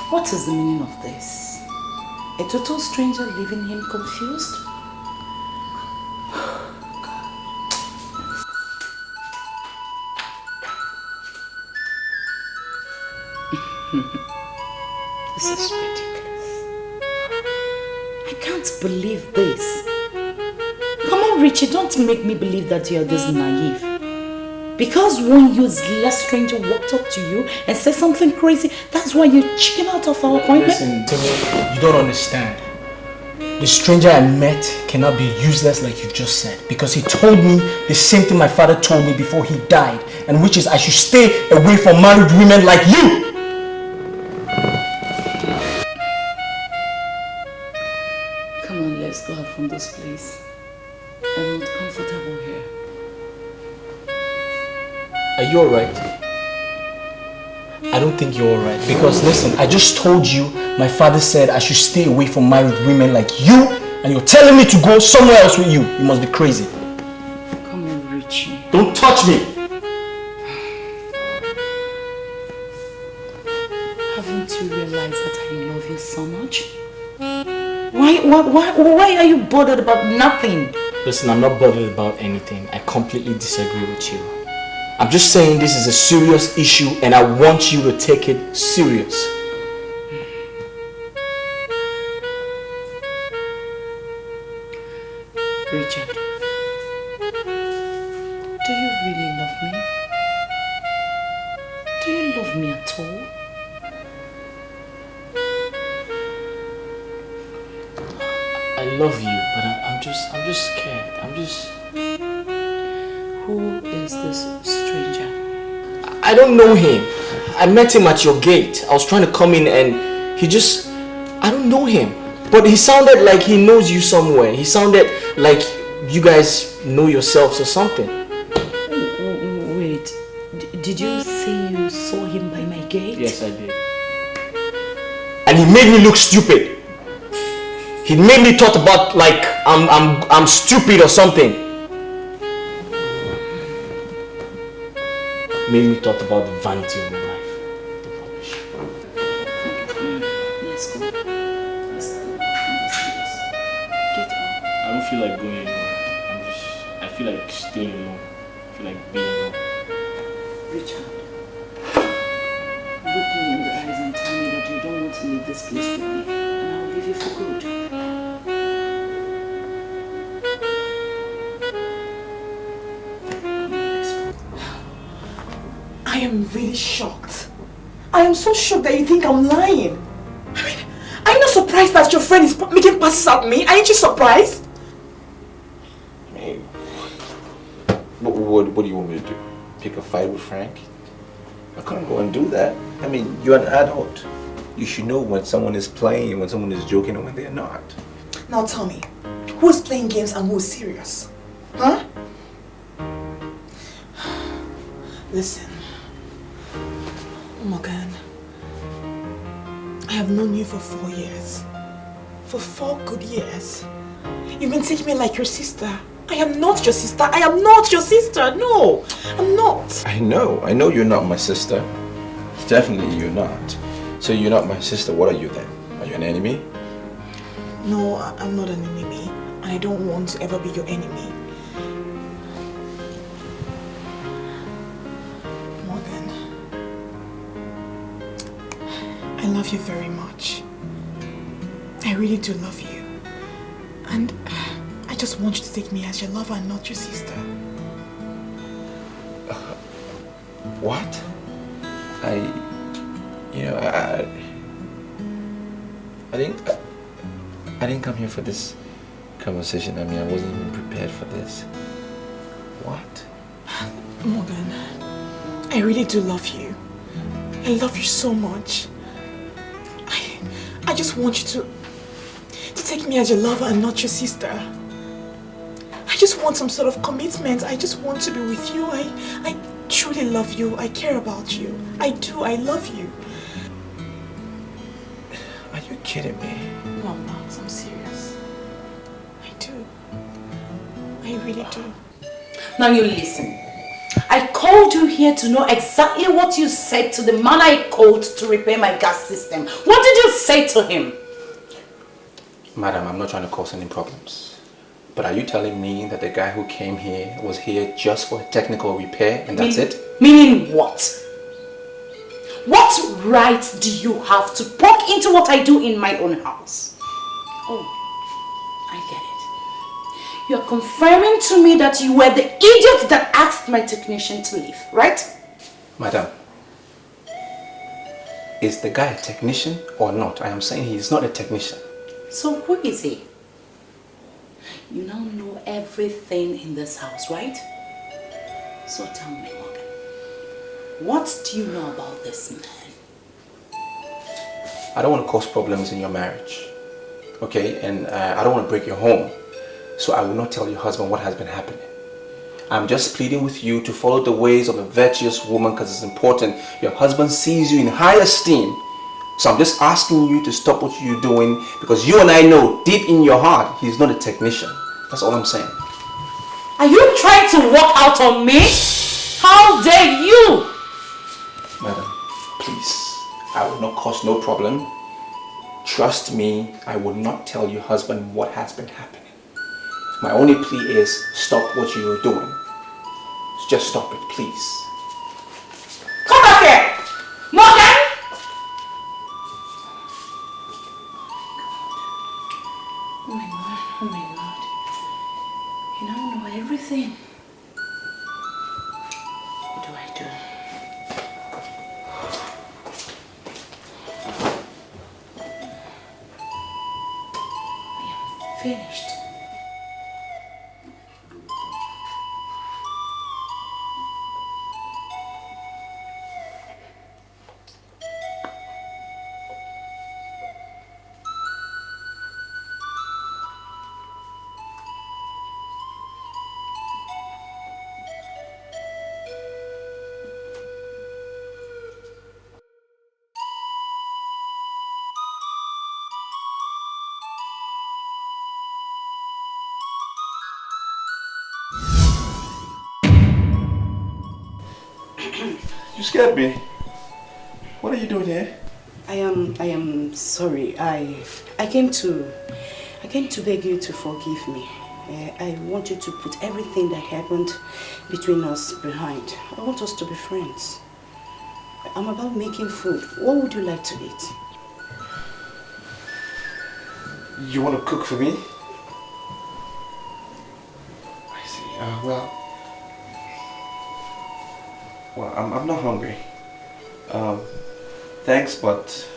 What is the meaning of this? A total stranger leaving him confused? This is ridiculous. I can't believe this. Come on, Richie, don't make me believe that you're this naive. Because one useless stranger walked up to you and said something crazy, that's why you're chicken out of our appointment? Listen, Timmy, you don't understand. The stranger I met cannot be useless like you just said, because he told me the same thing my father told me before he died, and which is I should stay away from married women like you. Come on, let's go out from this place. I'm not comfortable here. Are you alright? I don't think you're alright, because listen, I just told you my father said I should stay away from married women like you, and you're telling me to go somewhere else with you. You must be crazy. Come on, Richie. Don't touch me! Haven't you realized that I love you so much? Why are you bothered about nothing? Listen, I'm not bothered about anything. I completely disagree with you. I'm just saying this is a serious issue and I want you to take it serious. Richard, do you really love me? Do you love me at all? I love you, but I'm just scared. Who is this stranger? I don't know him. I met him at your gate. I was trying to come in and I don't know him. But he sounded like he knows you somewhere. He sounded like you guys know yourselves or something. Wait, did you say you saw him by my gate? Yes, I did. And he made me look stupid. He made me thought about like I'm stupid or something. Made me thought about the vanity of my life. Let's go. Get up. I don't feel like going anywhere. I feel like staying alone. I feel like being alone. Richard, look me in the eyes and tell me that you don't want to leave this place with me, and I'll leave you for good. I am really shocked. I am so shocked that you think I'm lying. I mean, are you not surprised that your friend is making passes at me? Aren't you surprised? Hey, what do you want me to do? Pick a fight with Frank? I can't go and do that. I mean, you're an adult. You should know when someone is playing and when someone is joking and when they're not. Now tell me, who is playing games and who is serious? Huh? Listen, Morgan, I have known you for 4 years. For 4 good years. You've been taking me like your sister. I am not your sister. I am not your sister. No, I'm not. I know you're not my sister. Definitely you're not. So you're not my sister, what are you then? Are you an enemy? No, I'm not an enemy. And I don't want to ever be your enemy. Morgan, I love you very much. I really do love you. And I just want you to take me as your lover and not your sister. What? I didn't come here for this conversation. I mean, I wasn't even prepared for this. What? Morgan, I really do love you. I love you so much. I just want you to take me as your lover and not your sister. I just want some sort of commitment. I just want to be with you. I truly love you. I care about you. I do. I love you. Are you kidding me? No, I'm not. I'm serious. I do. I really do. Now you listen. I called you here to know exactly what you said to the man I called to repair my gas system. What did you say to him? Madam, I'm not trying to cause any problems. But are you telling me that the guy who came here was here just for technical repair and that's it? Meaning what? What right do you have to poke into what I do in my own house? Oh, I get it. You're confirming to me that you were the idiot that asked my technician to leave, right? Madam, is the guy a technician or not? I am saying he is not a technician. So who is he? You now know everything in this house, right? So tell me, Morgan, what do you know about this man? I don't want to cause problems in your marriage, okay? And I don't want to break your home, so I will not tell your husband what has been happening. I'm just pleading with you to follow the ways of a virtuous woman because it's important. Your husband sees you in high esteem, so I'm just asking you to stop what you're doing because you and I know deep in your heart he's not a technician. That's all I'm saying. Are you trying to walk out on me? How dare you? Madam, please, I will not cause no problem. Trust me, I will not tell your husband what has been happening. My only plea is stop what you are doing. Just stop it, please. Come back here! Morgan! Oh my God, oh my God. You now know everything. What do I do? I am finished. You scared me. What are you doing here? I am sorry. I came to beg you to forgive me. I want you to put everything that happened between us behind. I want us to be friends. I'm about making food. What would you like to eat? You want to cook for me? I see. Well, I'm not hungry. Thanks, but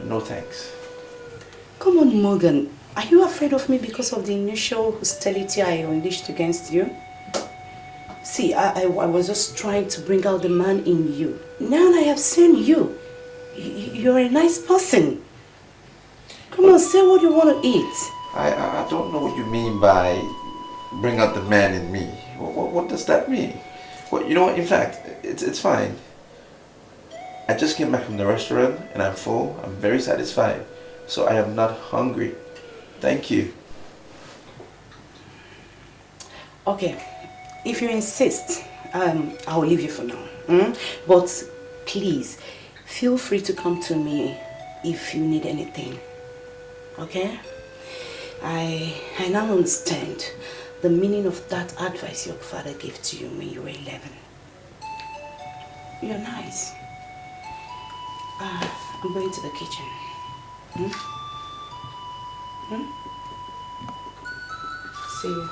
no thanks. Come on, Morgan. Are you afraid of me because of the initial hostility I unleashed against you? See, I was just trying to bring out the man in you. Now I have seen you. You're a nice person. Come on, say what you want to eat. I don't know what you mean by bring out the man in me. What does that mean? Well, you know what? In fact, it's fine. I just came back from the restaurant and I'm full. I'm very satisfied. So I am not hungry. Thank you. Okay, if you insist, I'll leave you for now. But please, feel free to come to me if you need anything. Okay? I now understand the meaning of that advice your father gave to you when you were 11. You're nice. I'm going to the kitchen. See you.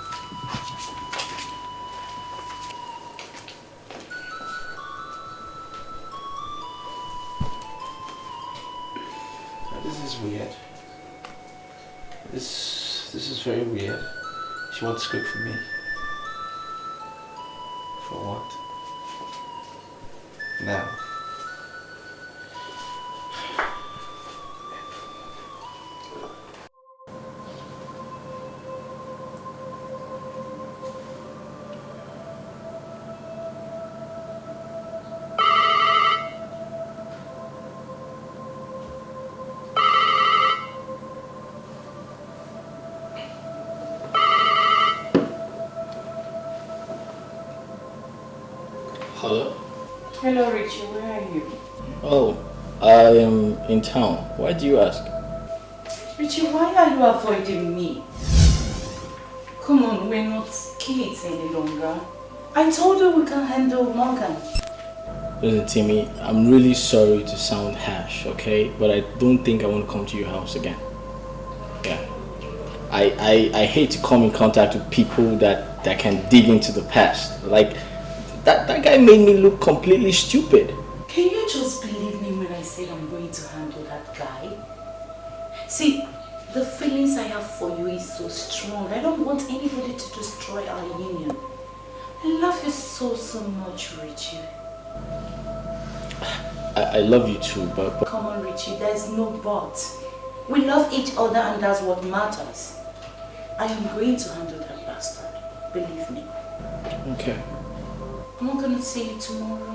This is weird. This is very weird. She wants to cook for me. For what? Now. Hello? Hello, Richie. Where are you? Oh, I am in town. Why do you ask? Richie, why are you avoiding me? Come on, we're not kids any longer. I told you we can handle Morgan. Listen, Timmy, I'm really sorry to sound harsh, okay? But I don't think I want to come to your house again. Yeah. I hate to come in contact with people that can dig into the past. Like, that guy made me look completely stupid. Can you just believe me when I say I'm going to handle that guy? See, the feelings I have for you is so strong. I don't want anybody to destroy our union. I love you so much, Richie. I love you too, but... Come on, Richie, there's no but. We love each other and that's what matters. I am going to handle that bastard. Believe me. Okay. I'm not gonna see you tomorrow.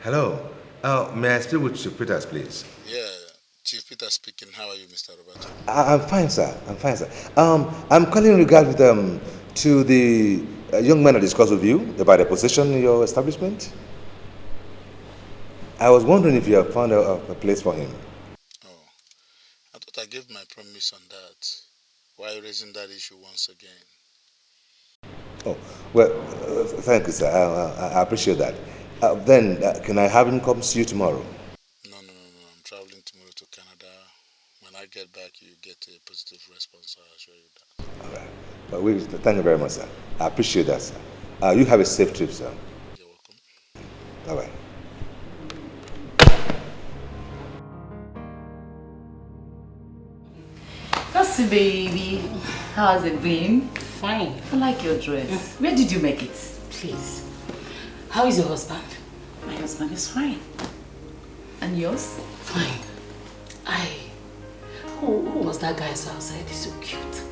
Hello. May I speak with Chief Peters, please? Yeah, Chief Peter speaking. How are you, Mr. Roberto? I'm fine, sir. I'm calling in regard to the young man I discussed with you about a position in your establishment. I was wondering if you have found a place for him. I thought I gave my promise on that. Why raising that issue once again? Oh, well, thank you, sir. I appreciate that. Then, can I have him come see you tomorrow? No. I'm traveling tomorrow to Canada. When I get back, you get a positive response. I'll assure you that. All right. Well, thank you very much, sir. I appreciate that, sir. You have a safe trip, sir. You're welcome. Bye-bye. That's it, baby. How's it been? Fine. I like your dress. Where did you make it? Please. How is your husband? My husband is fine. And yours? Fine. Who was that guy outside? He's so cute.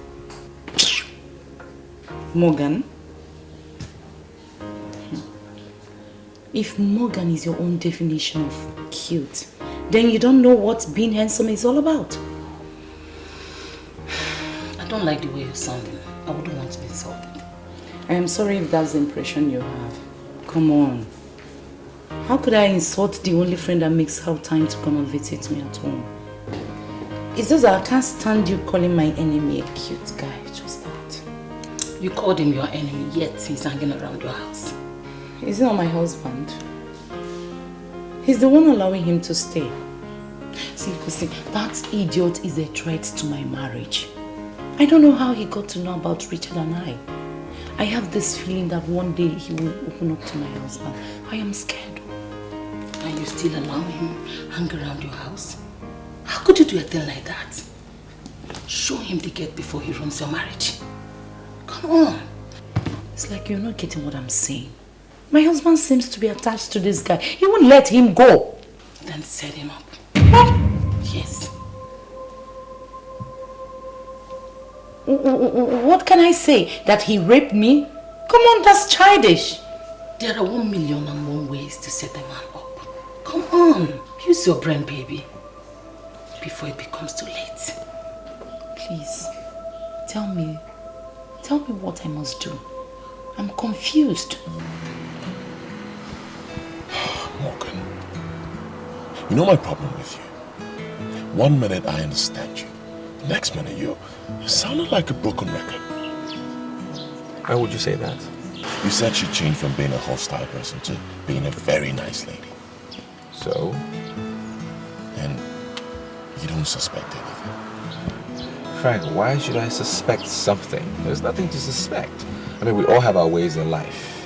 Morgan. If Morgan is your own definition of cute, then you don't know what being handsome is all about. I don't like the way you're sounding. I wouldn't want to be insulted. I am sorry if that's the impression you have. Come on. How could I insult the only friend that makes out time to come and visit me at home? It's just that I can't stand you calling my enemy a cute guy. Just that. You called him your enemy, yet he's hanging around your house. Is he not my husband? He's the one allowing him to stay. See, that idiot is a threat to my marriage. I don't know how he got to know about Richard and I. I have this feeling that one day he will open up to my husband. I am scared. Are you still allowing him hang around your house? How could you do a thing like that? Show him the gate before he ruins your marriage. Come on. It's like you're not getting what I'm saying. My husband seems to be attached to this guy. He won't let him go. Then set him up. What? Yes. What can I say? That he raped me? Come on, that's childish. There are 1,000,001 ways to set a man up. Come on, use your brain, baby, before it becomes too late. Please, tell me what I must do. I'm confused. Morgan, you know my problem with you. One minute I understand you. Next minute you sounded like a broken record. Why would you say that? You said she changed from being a hostile person to being a very nice lady. So? And you don't suspect anything. Frank, why should I suspect something? There's nothing to suspect. I mean, we all have our ways in life.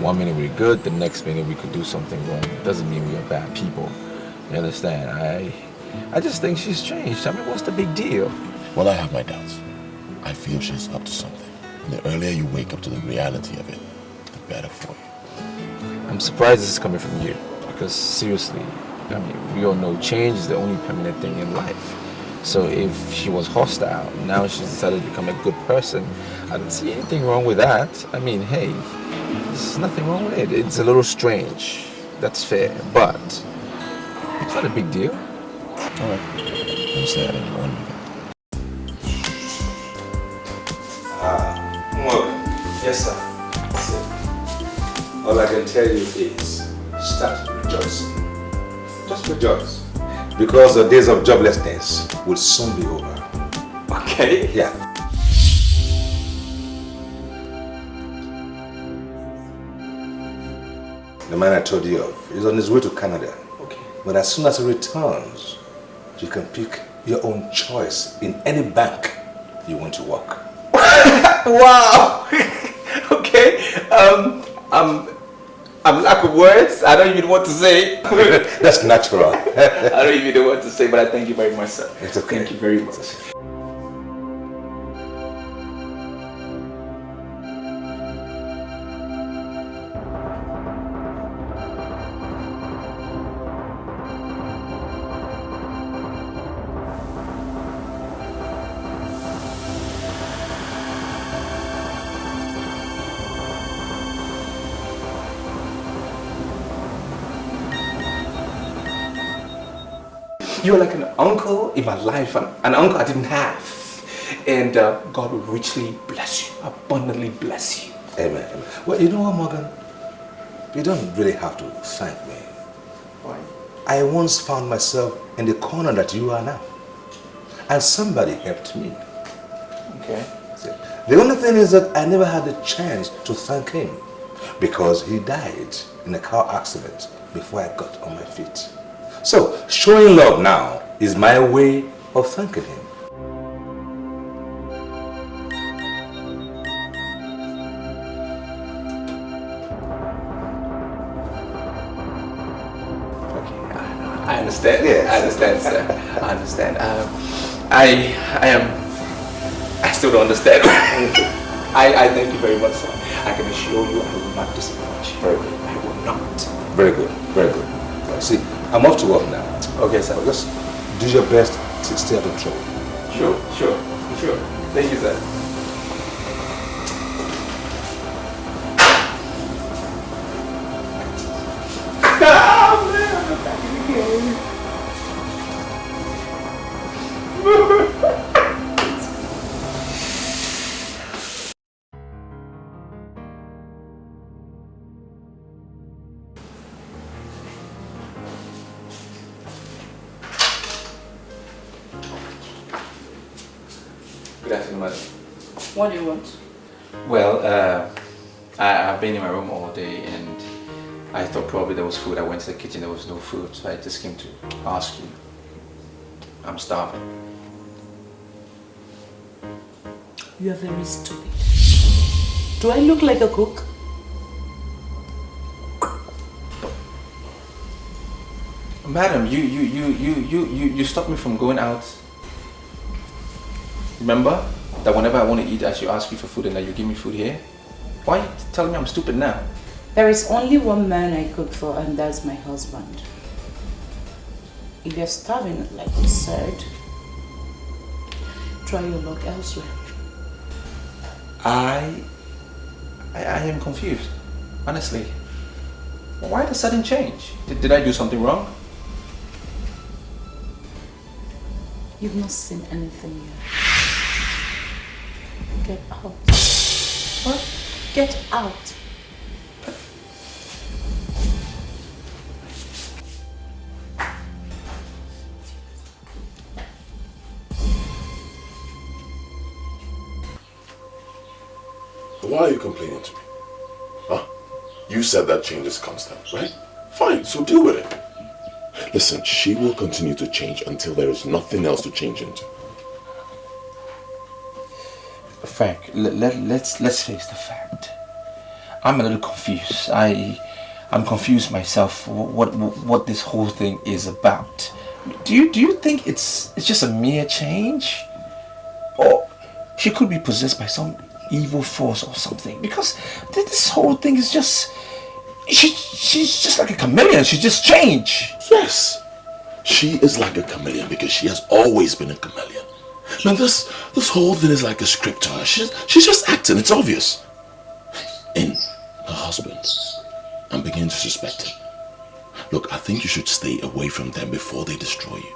One minute we're good, the next minute we could do something wrong. It doesn't mean we are bad people. You understand? I just think she's changed. I mean, what's the big deal? Well, I have my doubts. I feel she's up to something. And the earlier you wake up to the reality of it, the better for you. I'm surprised this is coming from you. Because seriously, I mean, we all know change is the only permanent thing in life. So if she was hostile, now she's decided to become a good person, I don't see anything wrong with that. I mean, hey, there's nothing wrong with it. It's a little strange. That's fair. But it's not a big deal. All right. Don't say that anymore. Yes, sir. All I can tell you is start rejoicing. Just rejoice. Because the days of joblessness will soon be over. Okay. Yeah. The man I told you of is on his way to Canada. Okay. But as soon as he returns, you can pick your own choice in any bank you want to work. Wow. Okay. I'm lack of words. I don't even know what to say. That's natural. I don't even know what to say, but I thank you very much, sir. It's okay. Thank you very much. You're like an uncle in my life, an uncle I didn't have. And God will richly bless you, abundantly bless you. Amen. Well, you know what, Morgan? You don't really have to thank me. Why? I once found myself in the corner that you are now. And somebody helped me. Okay. The only thing is that I never had the chance to thank him because he died in a car accident before I got on my feet. So, showing love now is my way of thanking him. I understand. Yeah, I understand, sir. I understand. I still don't understand. I thank you very much, sir. I can assure you I will not disappoint you. Very good. I will not. Very good. Very good. See, I'm off to work now. Okay, sir. Just do your best to stay out of trouble. Sure. Thank you, sir. Good afternoon, madam. What do you want? Well, I've been in my room all day and I thought probably there was food. I went to the kitchen, there was no food, so I just came to ask you. I'm starving. You are very stupid. Do I look like a cook? Madam, you stopped me from going out. Remember that whenever I want to eat, I should ask you for food and that you give me food here? Why are you telling me I'm stupid now? There is only one man I cook for, and that's my husband. If you're starving, like you said, try your luck elsewhere. I am confused, honestly. Why the sudden change? Did I do something wrong? You've not seen anything yet. Get out. What? Get out. Why are you complaining to me? Huh? You said that change is constant, right? Fine, so deal with it. Listen, she will continue to change until there is nothing else to change into. Frank, let's face the fact. I'm a little confused. I'm confused myself what this whole thing is about. Do you think it's just a mere change? Or she could be possessed by some evil force or something? Because this whole thing is just... She's just like a chameleon. She just changed. Yes, she is like a chameleon because she has always been a chameleon. Man, this whole thing is like a script to her. She's just acting. It's obvious. And her husband, I'm beginning to suspect him. Look, I think you should stay away from them before they destroy you.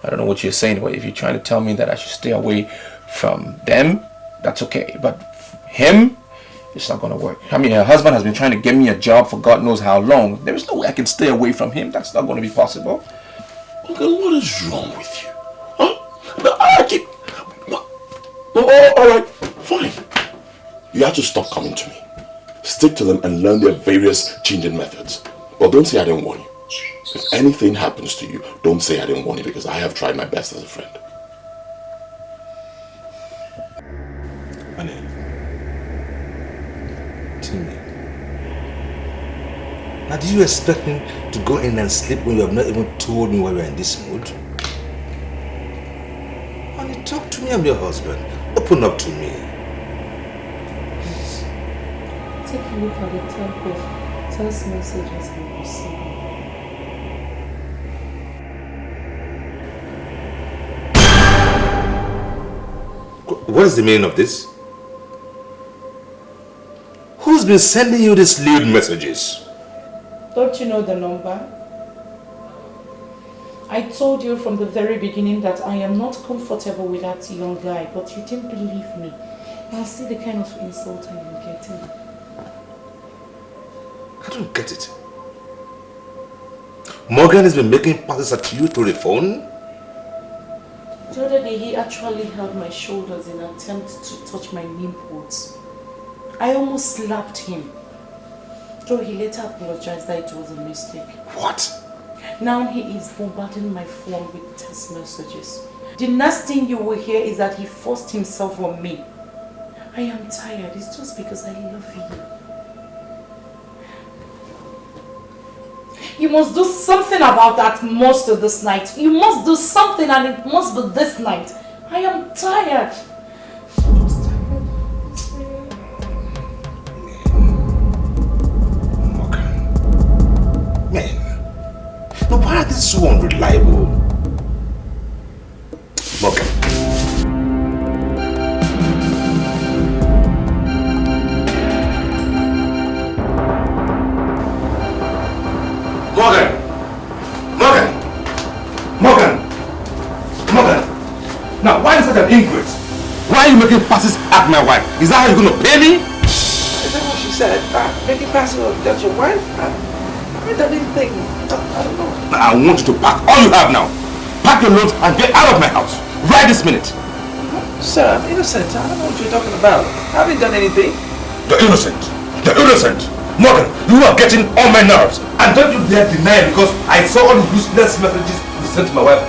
I don't know what you're saying, but if you're trying to tell me that I should stay away from them, that's okay. But him, it's not gonna work. I mean, her husband has been trying to get me a job for God knows how long. There is no way I can stay away from him. That's not gonna be possible. Okay, what is wrong with you? Huh? I keep... Oh, alright, fine. You have to stop coming to me. Stick to them and learn their various changing methods. But don't say I didn't warn you. If anything happens to you, don't say I didn't warn you because I have tried my best as a friend. Anita. Timmy. Now, did you expect me to go in and sleep when you have not even told me why you are in this mood? Honey, talk to me. I'm your husband. Open up to me. Take a look at the type of text messages I'm receiving. What is the meaning of this? Who's been sending you these lewd messages? Don't you know the number? I told you from the very beginning that I am not comfortable with that young guy, but you didn't believe me. I'll see the kind of insult I am getting. I don't get it. Morgan has been making passes at you through the phone? The other day, he actually held my shoulders in an attempt to touch my nipples. I almost slapped him. Though he later apologized that it was a mistake. What? Now he is bombarding my phone with text messages. The next thing you will hear is that he forced himself on me. I am tired. It's just because I love you. You must do something about that monster this night. You must do something, and it must be this night. I am tired. Man, no, why are they so unreliable? Morgan. Morgan! Now, why is such an ingrate? Why are you making passes at my wife? Is that how you're going to pay me? Is that what she said? Making passes at your wife? I didn't think. I don't know. Now, I want you to pack all you have now. Pack your loads and get out of my house. Right this minute. Sir, I'm innocent. I don't know what you're talking about. I haven't done anything. You're innocent. You're innocent. Morgan, you are getting on my nerves. And don't you dare deny it because I saw all the useless messages you sent to my wife's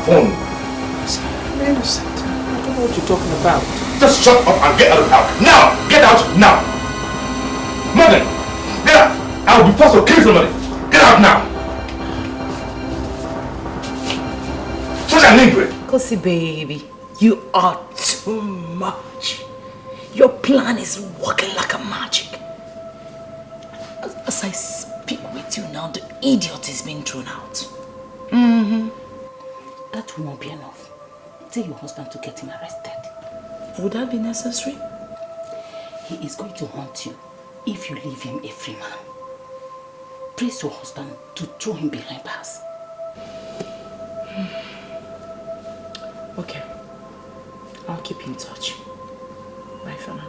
phone. I'm innocent. I don't know what you're talking about. Just shut up and get out of the house. Now! Get out now! Morgan! Get out! I will be forced to kill somebody. Get out now! Such an ingrate! Kosi baby, you are too much. Your plan is working like a magic. As I speak with you now, the idiot is being thrown out. That will not be enough. Tell your husband to get him arrested. Would that be necessary? He is going to haunt you if you leave him a free man. Press your husband to throw him behind bars. Okay. I'll keep in touch. Bye for now.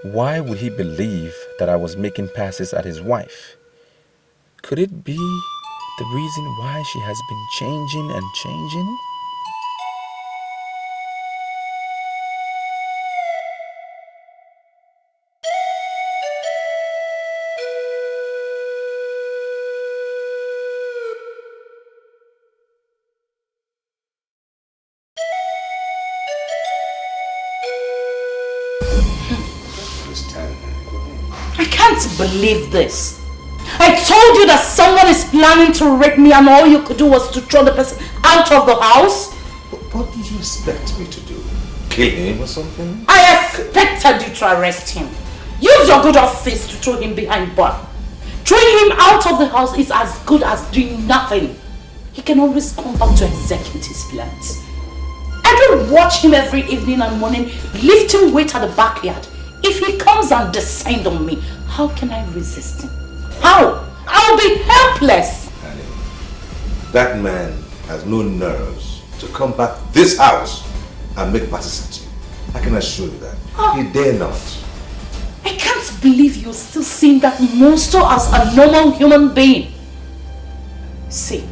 Why would he believe that I was making passes at his wife? Could it be the reason why she has been changing and changing? I can't believe this. I told you that someone is planning to rape me and all you could do was to throw the person out of the house. What did you expect me to do? kill him or something? I expected you to arrest him. Use your good old fist to throw him behind bar. Throwing him out of the house is as good as doing nothing. He can always come back to execute his plans. I don't watch him every evening and morning lifting weight at the backyard. If he comes and descends on me, how can I resist him? How? I'll be helpless. Annie, that man has no nerves to come back to this house and make passes at you. I can assure you that. He dare not. I can't believe you're still seeing that monster as a normal human being. See,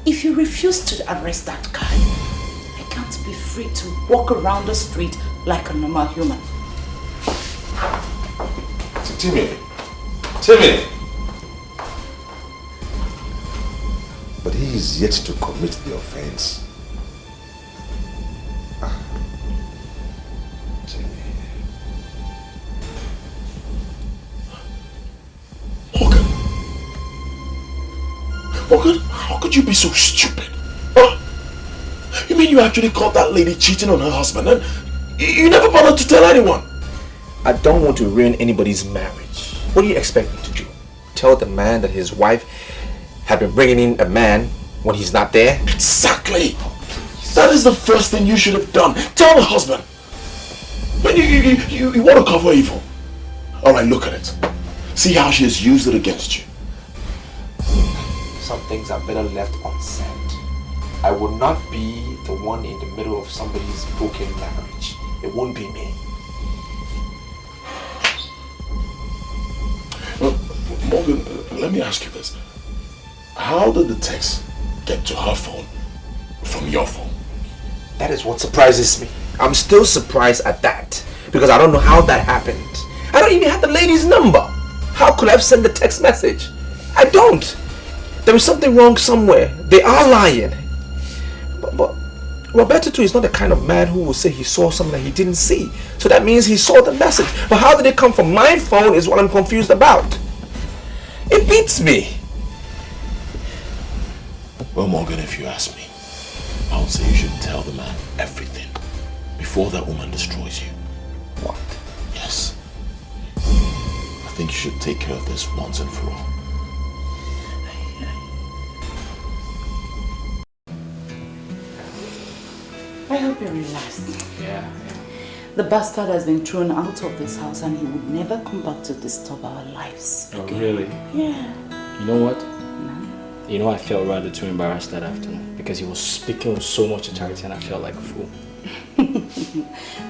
if you refuse to arrest that guy, I can't be free to walk around the street like a normal human. Timmy! But he is yet to commit the offense. Morgan, how could you be so stupid? Huh? You mean you actually caught that lady cheating on her husband and you never bothered to tell anyone? I don't want to ruin anybody's marriage. What do you expect me to do? Tell the man that his wife had been bringing in a man when he's not there? Exactly! That is the first thing you should have done. Tell the husband. But you want to cover evil. Alright, look at it. See how she has used it against you. Some things are better left unsaid. I will not be the one in the middle of somebody's broken marriage. It won't be me. Morgan, let me ask you this. How did the text get to her phone from your phone? That is what surprises me. I'm still surprised at that because I don't know how that happened. I don't even have the lady's number. How could I have sent the text message? I don't. There is something wrong somewhere. They are lying. But Roberto too is not the kind of man who will say he saw something that he didn't see. So that means he saw the message. But how did it come from my phone is what I'm confused about. It beats me. Well, Morgan, if you ask me, I would say you should tell the man everything before that woman destroys you. What? Yes. I think you should take care of this once and for all. I hope you're relaxed. Yeah. The bastard has been thrown out of this house and he would never come back to disturb our lives. Oh, really? Yeah. You know what? No. You know, I felt rather too embarrassed that afternoon because he was speaking with so much authority and I felt like a fool.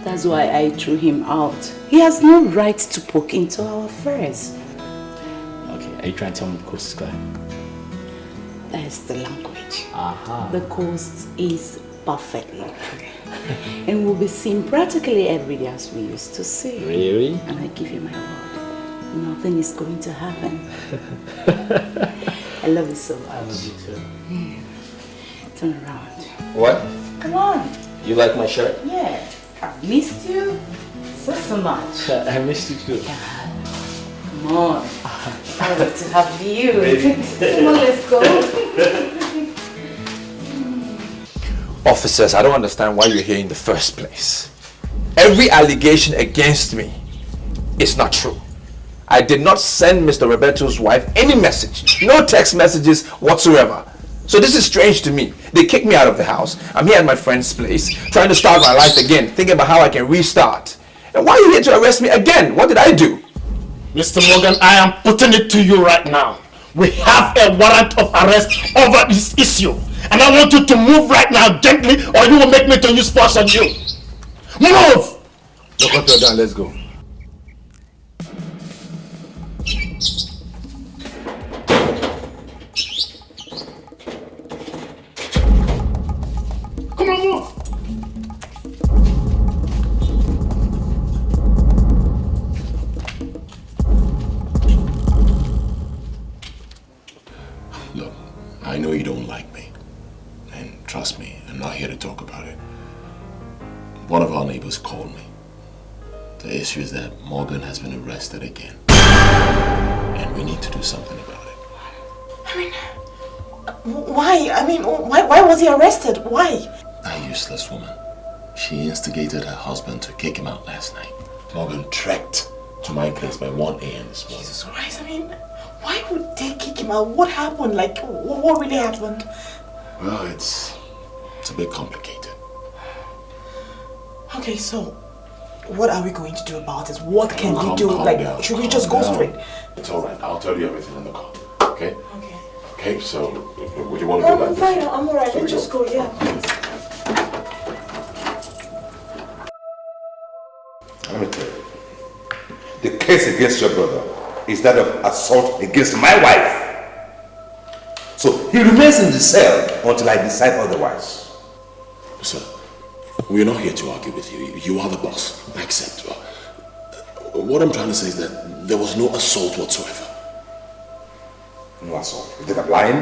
That's why I threw him out. He has no right to poke into our affairs. Okay, are you trying to tell me the coast is clear? That is the language. Aha. The coast is perfectly clear. And we'll be seen practically every day as we used to see. Really? And I give you my word, nothing is going to happen. I love you so much. I love you too. Yeah. Turn around. What? Come on. You like my shirt? Yeah. I missed you so much. I missed you too. Come on. I want to have you. Baby. Come on, let's go. Officers, I don't understand why you're here in the first place. Every allegation against me is not true. I did not send Mr. Roberto's wife any message, no text messages whatsoever. So this is strange to me. They kicked me out of the house. I'm here at my friend's place, trying to start my life again, thinking about how I can restart. And why are you here to arrest me again? What did I do? Mr. Morgan, I am putting it to you right now. We have a warrant of arrest over this issue. And I want you to move right now gently or you will make me to use force on you. Move! Look up your down, let's go. Come on, move! Look, I know you don't like me. And trust me, I'm not here to talk about it. One of our neighbors called me. The issue is that Morgan has been arrested again. And we need to do something about it. I mean, why? I mean, why was he arrested? Why? That useless woman. She instigated her husband to kick him out last night. Morgan trekked to my place by 1 a.m. this morning. Jesus Christ, I mean, why would they kick him out? What happened? Like, what really happened? Well, it's a bit complicated. Okay, so what are we going to do about it? What can we Calm do? Like, down, should we just go calm straight? down. It's alright, I'll tell you everything on the call. Okay? Okay. Okay, so would you want to do like I'm this? fine, I'm alright. So Let's just go, yeah, please. Let me tell you, the case against your brother is that of assault against my wife. So he remains in the cell until I decide otherwise. Sir, we're not here to argue with you. You are the boss. I accept. What I'm trying to say is that there was no assault whatsoever. No assault. You think I'm lying?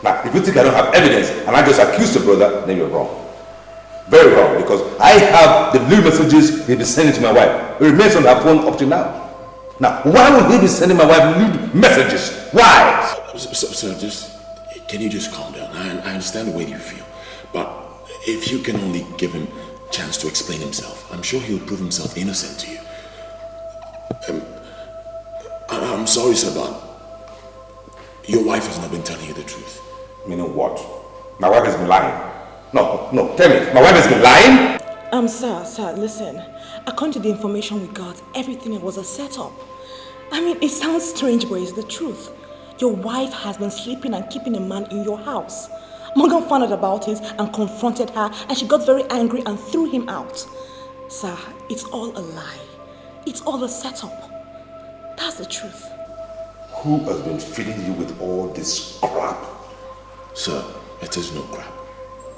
Now, if you think I don't have evidence and I just accuse your brother, then you're wrong. Very wrong, because I have the new messages he's been sending to my wife. It remains on her phone up to now. Now, why would he be sending my wife new messages? Why? Sir, can you just calm down? I understand the way you feel, but if you can only give him a chance to explain himself, I'm sure he'll prove himself innocent to you. I'm sorry, sir, but your wife has not been telling you the truth. Meaning what? My wife has been lying. No, tell me. My wife has been lying? Sir, listen. According to the information we got, everything was a setup. I mean, it sounds strange, but it's the truth. Your wife has been sleeping and keeping a man in your house. Morgan found out about it and confronted her, and she got very angry and threw him out. Sir, it's all a lie. It's all a setup. That's the truth. Who has been feeding you with all this crap? Sir, it is no crap.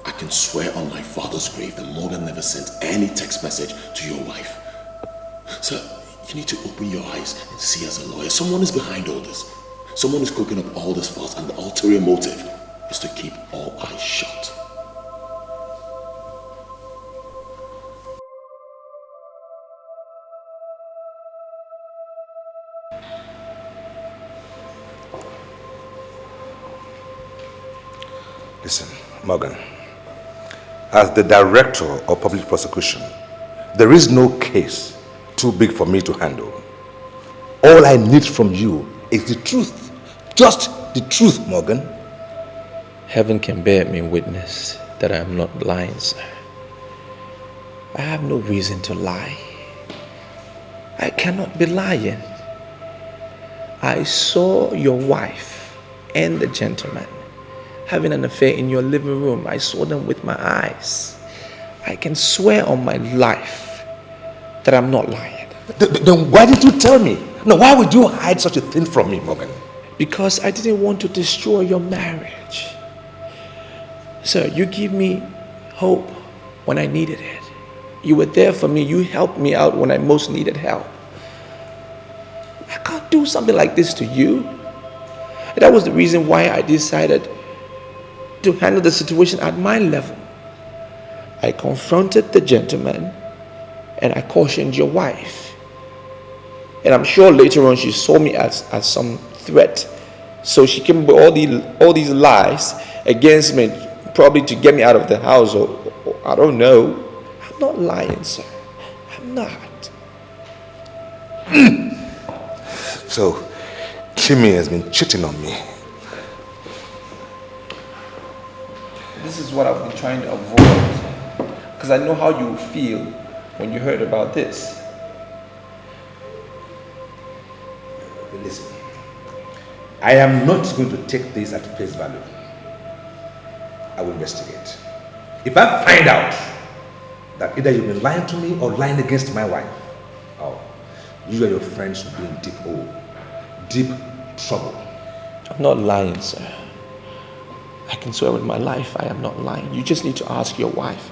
I can swear on my father's grave that Morgan never sent any text message to your wife. Sir, you need to open your eyes and see as a lawyer. Someone is behind all this. Someone is cooking up all this fuss, and the ulterior motive is to keep all eyes shut. Listen, Morgan. As the director of public prosecution, there is no case too big for me to handle. All I need from you is the truth. Just the truth, Morgan. Heaven can bear me witness that I am not lying, sir. I have no reason to lie. I cannot be lying. I saw your wife and the gentleman having an affair in your living room. I saw them with my eyes. I can swear on my life that I'm not lying. Then why did you tell me? No, why would you hide such a thing from me, Morgan? Because I didn't want to destroy your marriage. Sir, you gave me hope when I needed it. You were there for me. You helped me out when I most needed help. I can't do something like this to you. And that was the reason why I decided to handle the situation at my level. I confronted the gentleman and I cautioned your wife. And I'm sure later on she saw me as some threat. So she came with all these lies against me, probably to get me out of the house, or I don't know. I'm not lying, sir. I'm not. So, Timmy has been cheating on me. This is what I've been trying to avoid, because I know how you feel when you heard about this. Listen, I am not going to take this at face value. I will investigate. If I find out that either you've been lying to me or lying against my wife, oh, you and your friends will be in deep hole, deep trouble. I'm not lying, sir. I can swear with my life I am not lying. You just need to ask your wife.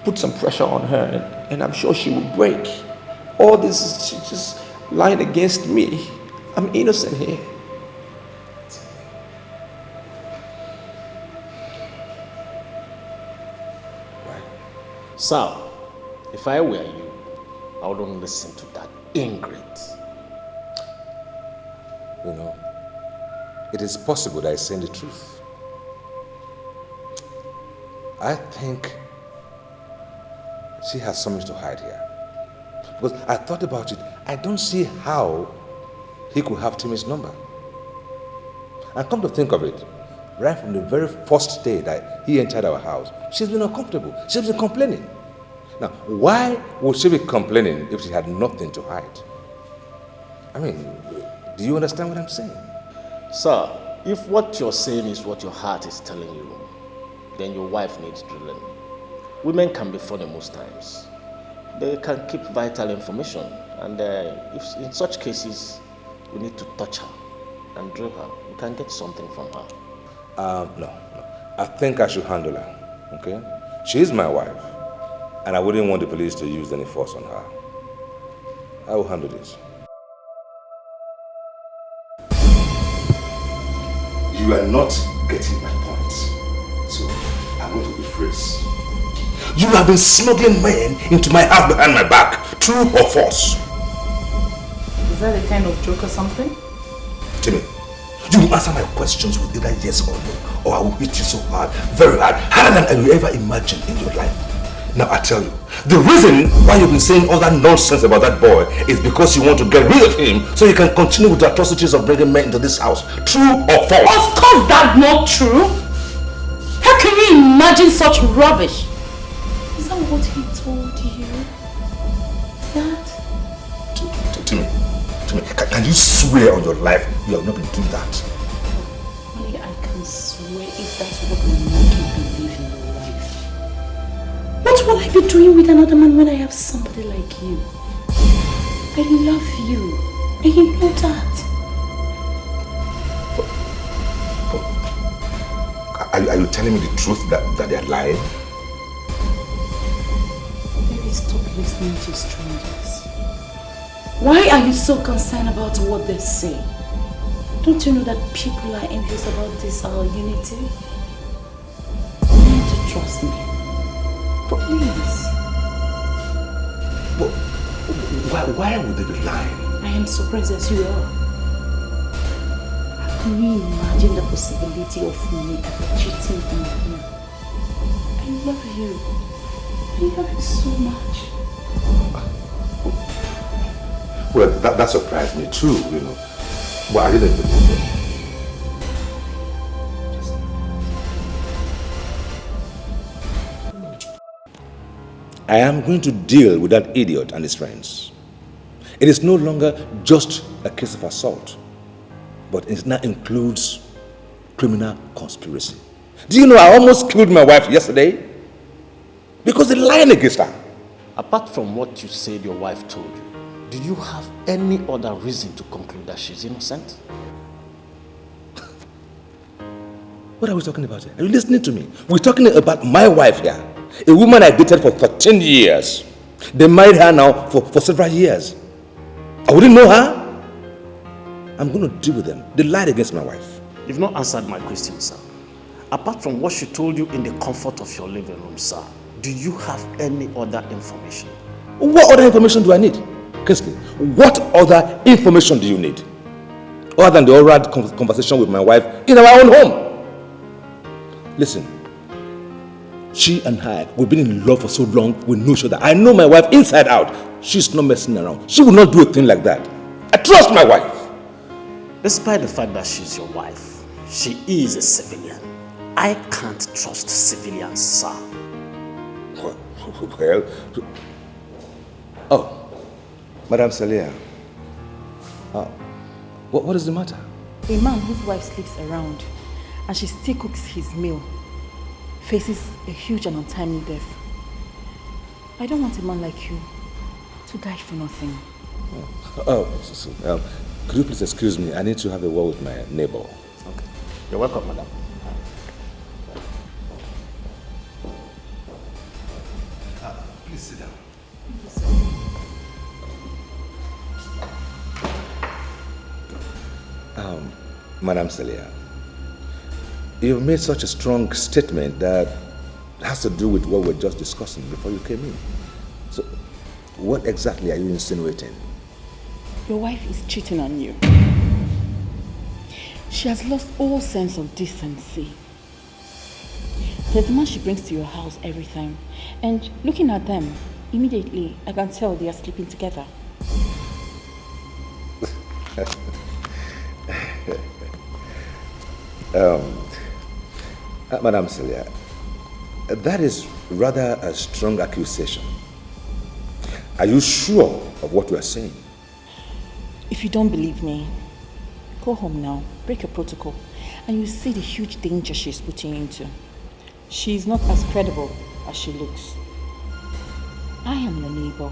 Put some pressure on her and I'm sure she will break. All this is she's just lying against me. I'm innocent here. Sir, if I were you, I wouldn't listen to that ingrate. You know, it is possible that I saying the truth. I think she has something to hide here. Because I thought about it, I don't see how he could have Timmy's number. And come to think of it, right from the very first day that he entered our house, she's been uncomfortable. She's been complaining. Now, why would she be complaining if she had nothing to hide? I mean, do you understand what I'm saying? Sir, if what you're saying is what your heart is telling you, then your wife needs drilling. Women can be funny most times. They can keep vital information, and if in such cases, we need to touch her and drill her. We can get something from her. No. I think I should handle her, okay? She's my wife, and I wouldn't want the police to use any force on her. I will handle this. You are not getting my point, so I'm going to rephrase. You have been smuggling men into my house behind my back, true or false? Is that a kind of joke or something? Timmy, you will answer my questions with either yes or no, or I will hit you so hard, very hard, harder than you ever imagined in your life. Now I tell you, the reason why you've been saying all that nonsense about that boy is because you want to get rid of him so you can continue with the atrocities of bringing men into this house. True or false? Of course that's not true. How can you imagine such rubbish? Is that what he told you? That? Timmy, can you swear on your life you have not been doing that? Only I can swear if that's what will make you believe in your life. What will I be doing with another man when I have somebody like you? I love you, and you know that. Are you telling me the truth that they are lying? Baby, stop listening to strangers. Why are you so concerned about what they say? Don't you know that people are envious about this, our unity? You need to trust me. Please. Why would they be lying? I am surprised as you are. How can you imagine the possibility of me ever cheating on you? I love you. I love you so much. Well, that surprised me too, you know. But I didn't believe it. I am going to deal with that idiot and his friends. It is no longer just a case of assault, but it now includes criminal conspiracy. Do you know I almost killed my wife yesterday? Because they're lying against her. Apart from what you said your wife told you, do you have any other reason to conclude that she's innocent? What are we talking about here? Are you listening to me? We're talking about my wife here. A woman I dated for 13 years. They married her now for several years. I wouldn't know her. I'm going to deal with them. They lied against my wife. You've not answered my question, sir. Apart from what she told you in the comfort of your living room, sir, do you have any other information? What other information do I need? Kinsley, what other information do you need? Other than the oral conversation with my wife in our own home? Listen, she and I, we've been in love for so long, we know each other. I know my wife inside out. She's not messing around. She will not do a thing like that. I trust my wife. Despite the fact that she's your wife, she is a civilian. I can't trust civilians, sir. Well, oh, Madame Celia, what is the matter? A man whose wife sleeps around and she still cooks his meal faces a huge and untimely death. I don't want a man like you to die for nothing. Could you please excuse me? I need to have a word with my neighbor. Okay. You're welcome, madam. Please sit down. Madame Celia, you've made such a strong statement that has to do with what we were just discussing before you came in. So, what exactly are you insinuating? Your wife is cheating on you. She has lost all sense of decency. There's the man she brings to your house every time. And looking at them, Immediately, I can tell they are sleeping together. Madam Celia, that is rather a strong accusation. Are you sure of what you are saying? If you don't believe me, go home now, break your protocol, and you see the huge danger she's putting you into. She is not as credible as she looks. I am your neighbor,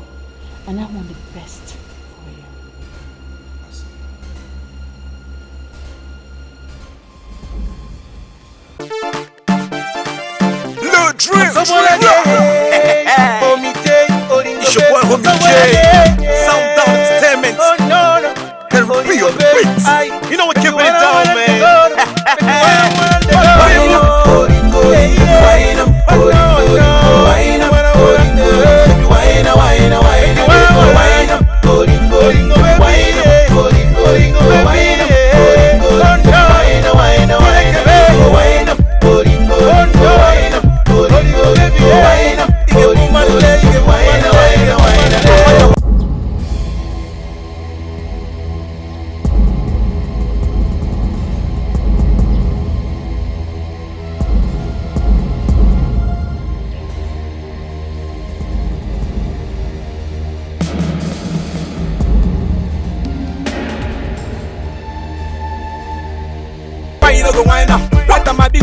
and I want the best for you. Le Dream! It's your boy Homie J. Sound Down Entertainment. And be on the beats. You know what, keeping it down, man. Wind up, wind up, wind up, wind up, wind up.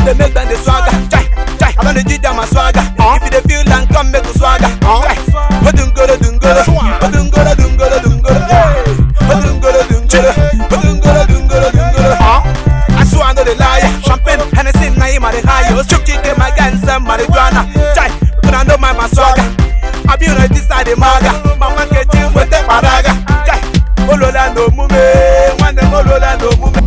They make them the swagger. I don't need them a swagger. If you feel and come make a swagger. I swear I know the liar. Champagne, Hennessy, Naima the high. Struck chicken, my guns, and marijuana. But I know my swagger. I be on this side of Maga. Mama get you with the paraga. Olola no mume, one them Olola no mume.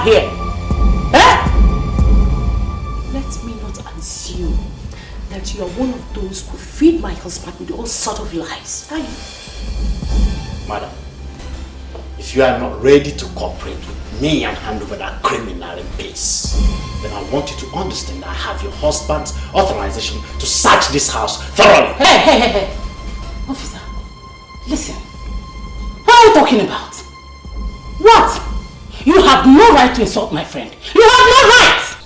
Here. Let me not assume that you are one of those who feed my husband with all sort of lies. Are you? Madam, if you are not ready to cooperate with me and hand over that criminal in peace, then I want you to understand that I have your husband's authorization to search this house thoroughly. Hey. Officer, listen. What are you talking about? What? You have no right to insult my friend. You have no right!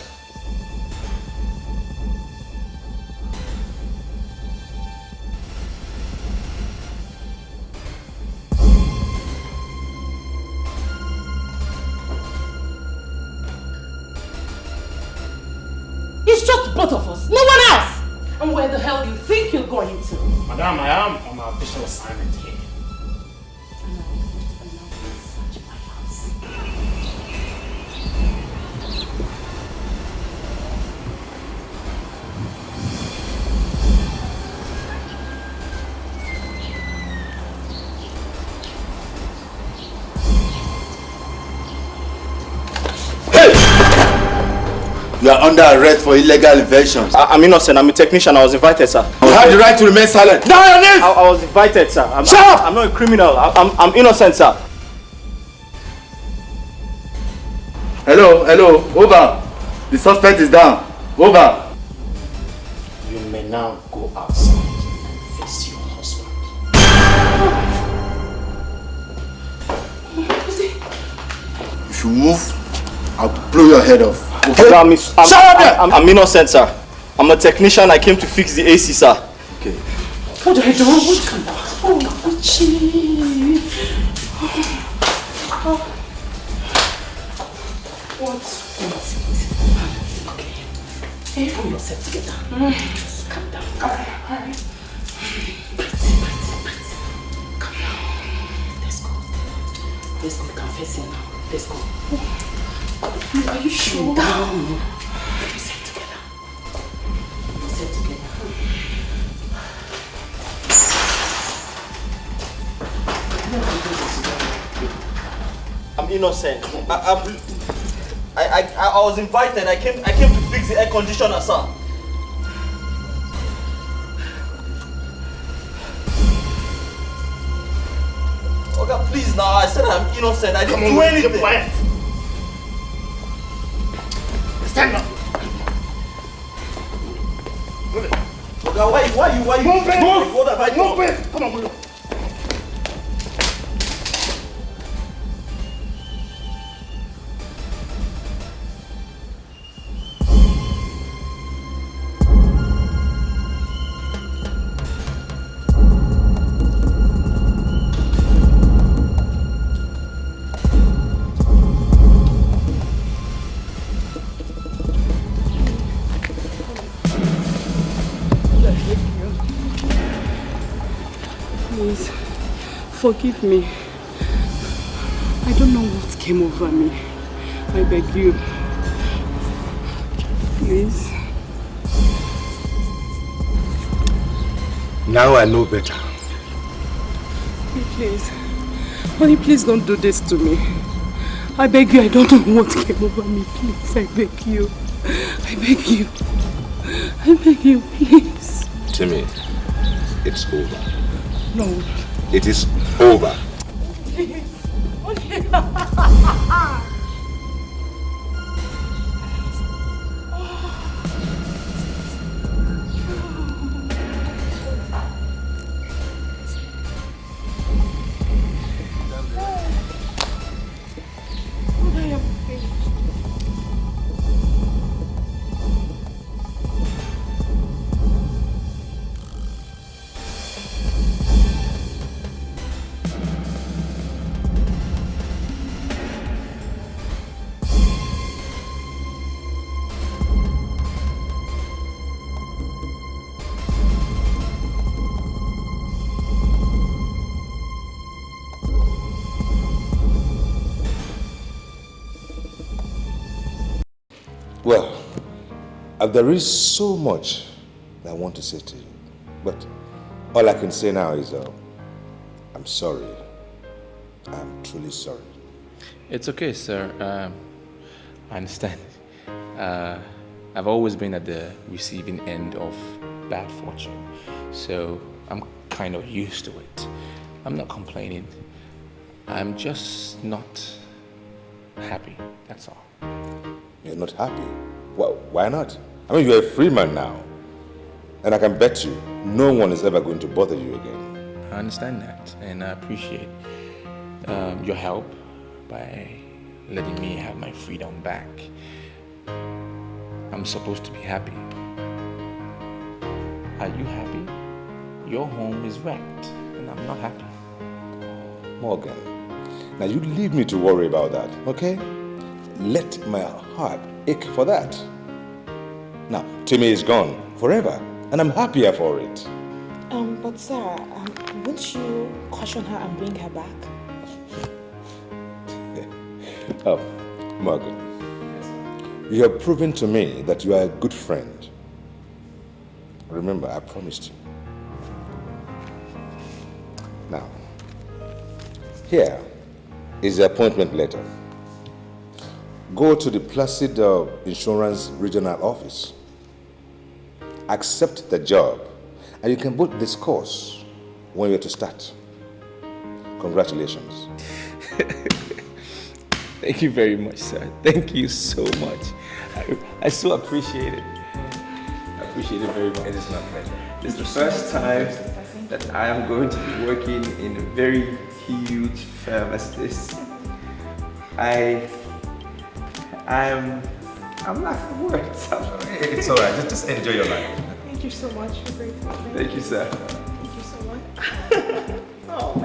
It's just both of us, no one else! And where the hell do you think you're going to? Madam, I am on my official assignment here. You are under arrest for illegal invasions. I'm innocent. I'm a technician. I was invited, sir. You have the right to remain silent. Down your knees! I was invited, sir. Shut up! I'm not a criminal. I'm innocent, sir. Hello, over. The suspect is down. Over. You may now go outside and face your husband. If you move, I'll blow your head off. Okay? I'm innocent, sir. I'm a technician. I came to fix the AC, sir. Okay. What are you doing? What kind of... Oh, gee. What? Okay. Hey, pull yourself together. Just calm down. Alright. Breathe. Calm down. Let's go. Let's go. Confessing now. Let's go. Are you sure? Down. Put yourself together. Put yourself together. I'm innocent. I was invited. I came to fix the air conditioner, sir. Okay, please now. I said I'm innocent. I didn't do anything. Stand up. Okay, why you? Move it. What have I done? Move it. Come on, move it. Please, forgive me. I don't know what came over me. I beg you. Please. Now I know better. Please. Honey, please don't do this to me. I beg you, I don't know what came over me. Please, I beg you. I beg you. I beg you, please. Timmy, it's over. No. It is over. Please. Well, there is so much that I want to say to you, but all I can say now is I'm sorry. I'm truly sorry. It's okay, sir. I understand. I've always been at the receiving end of bad fortune, so I'm kind of used to it. I'm not complaining. I'm just not happy, that's all. You're not happy? Well, why not? I mean, you're a free man now. And I can bet you, no one is ever going to bother you again. I understand that, and I appreciate your help by letting me have my freedom back. I'm supposed to be happy. Are you happy? Your home is wrecked, and I'm not happy. Morgan, now you leave me to worry about that, okay? Let my heart ache for that. Now, Timmy is gone forever, and I'm happier for it. But sir, won't you caution her and bring her back? Oh, Morgan, you have proven to me that you are a good friend. Remember, I promised you. Now, here is the appointment letter. Go to the Placid Insurance Regional Office. Accept the job, and you can both discuss when you're to start. Congratulations. Thank you very much, sir. Thank you so much. I so appreciate it. I appreciate it very much. It is my pleasure. This is the first time that I am going to be working in a very huge firm as this. I'm not for words. It's alright. Just enjoy your life. Thank you so much. Thank you, sir. Thank you so much. Oh.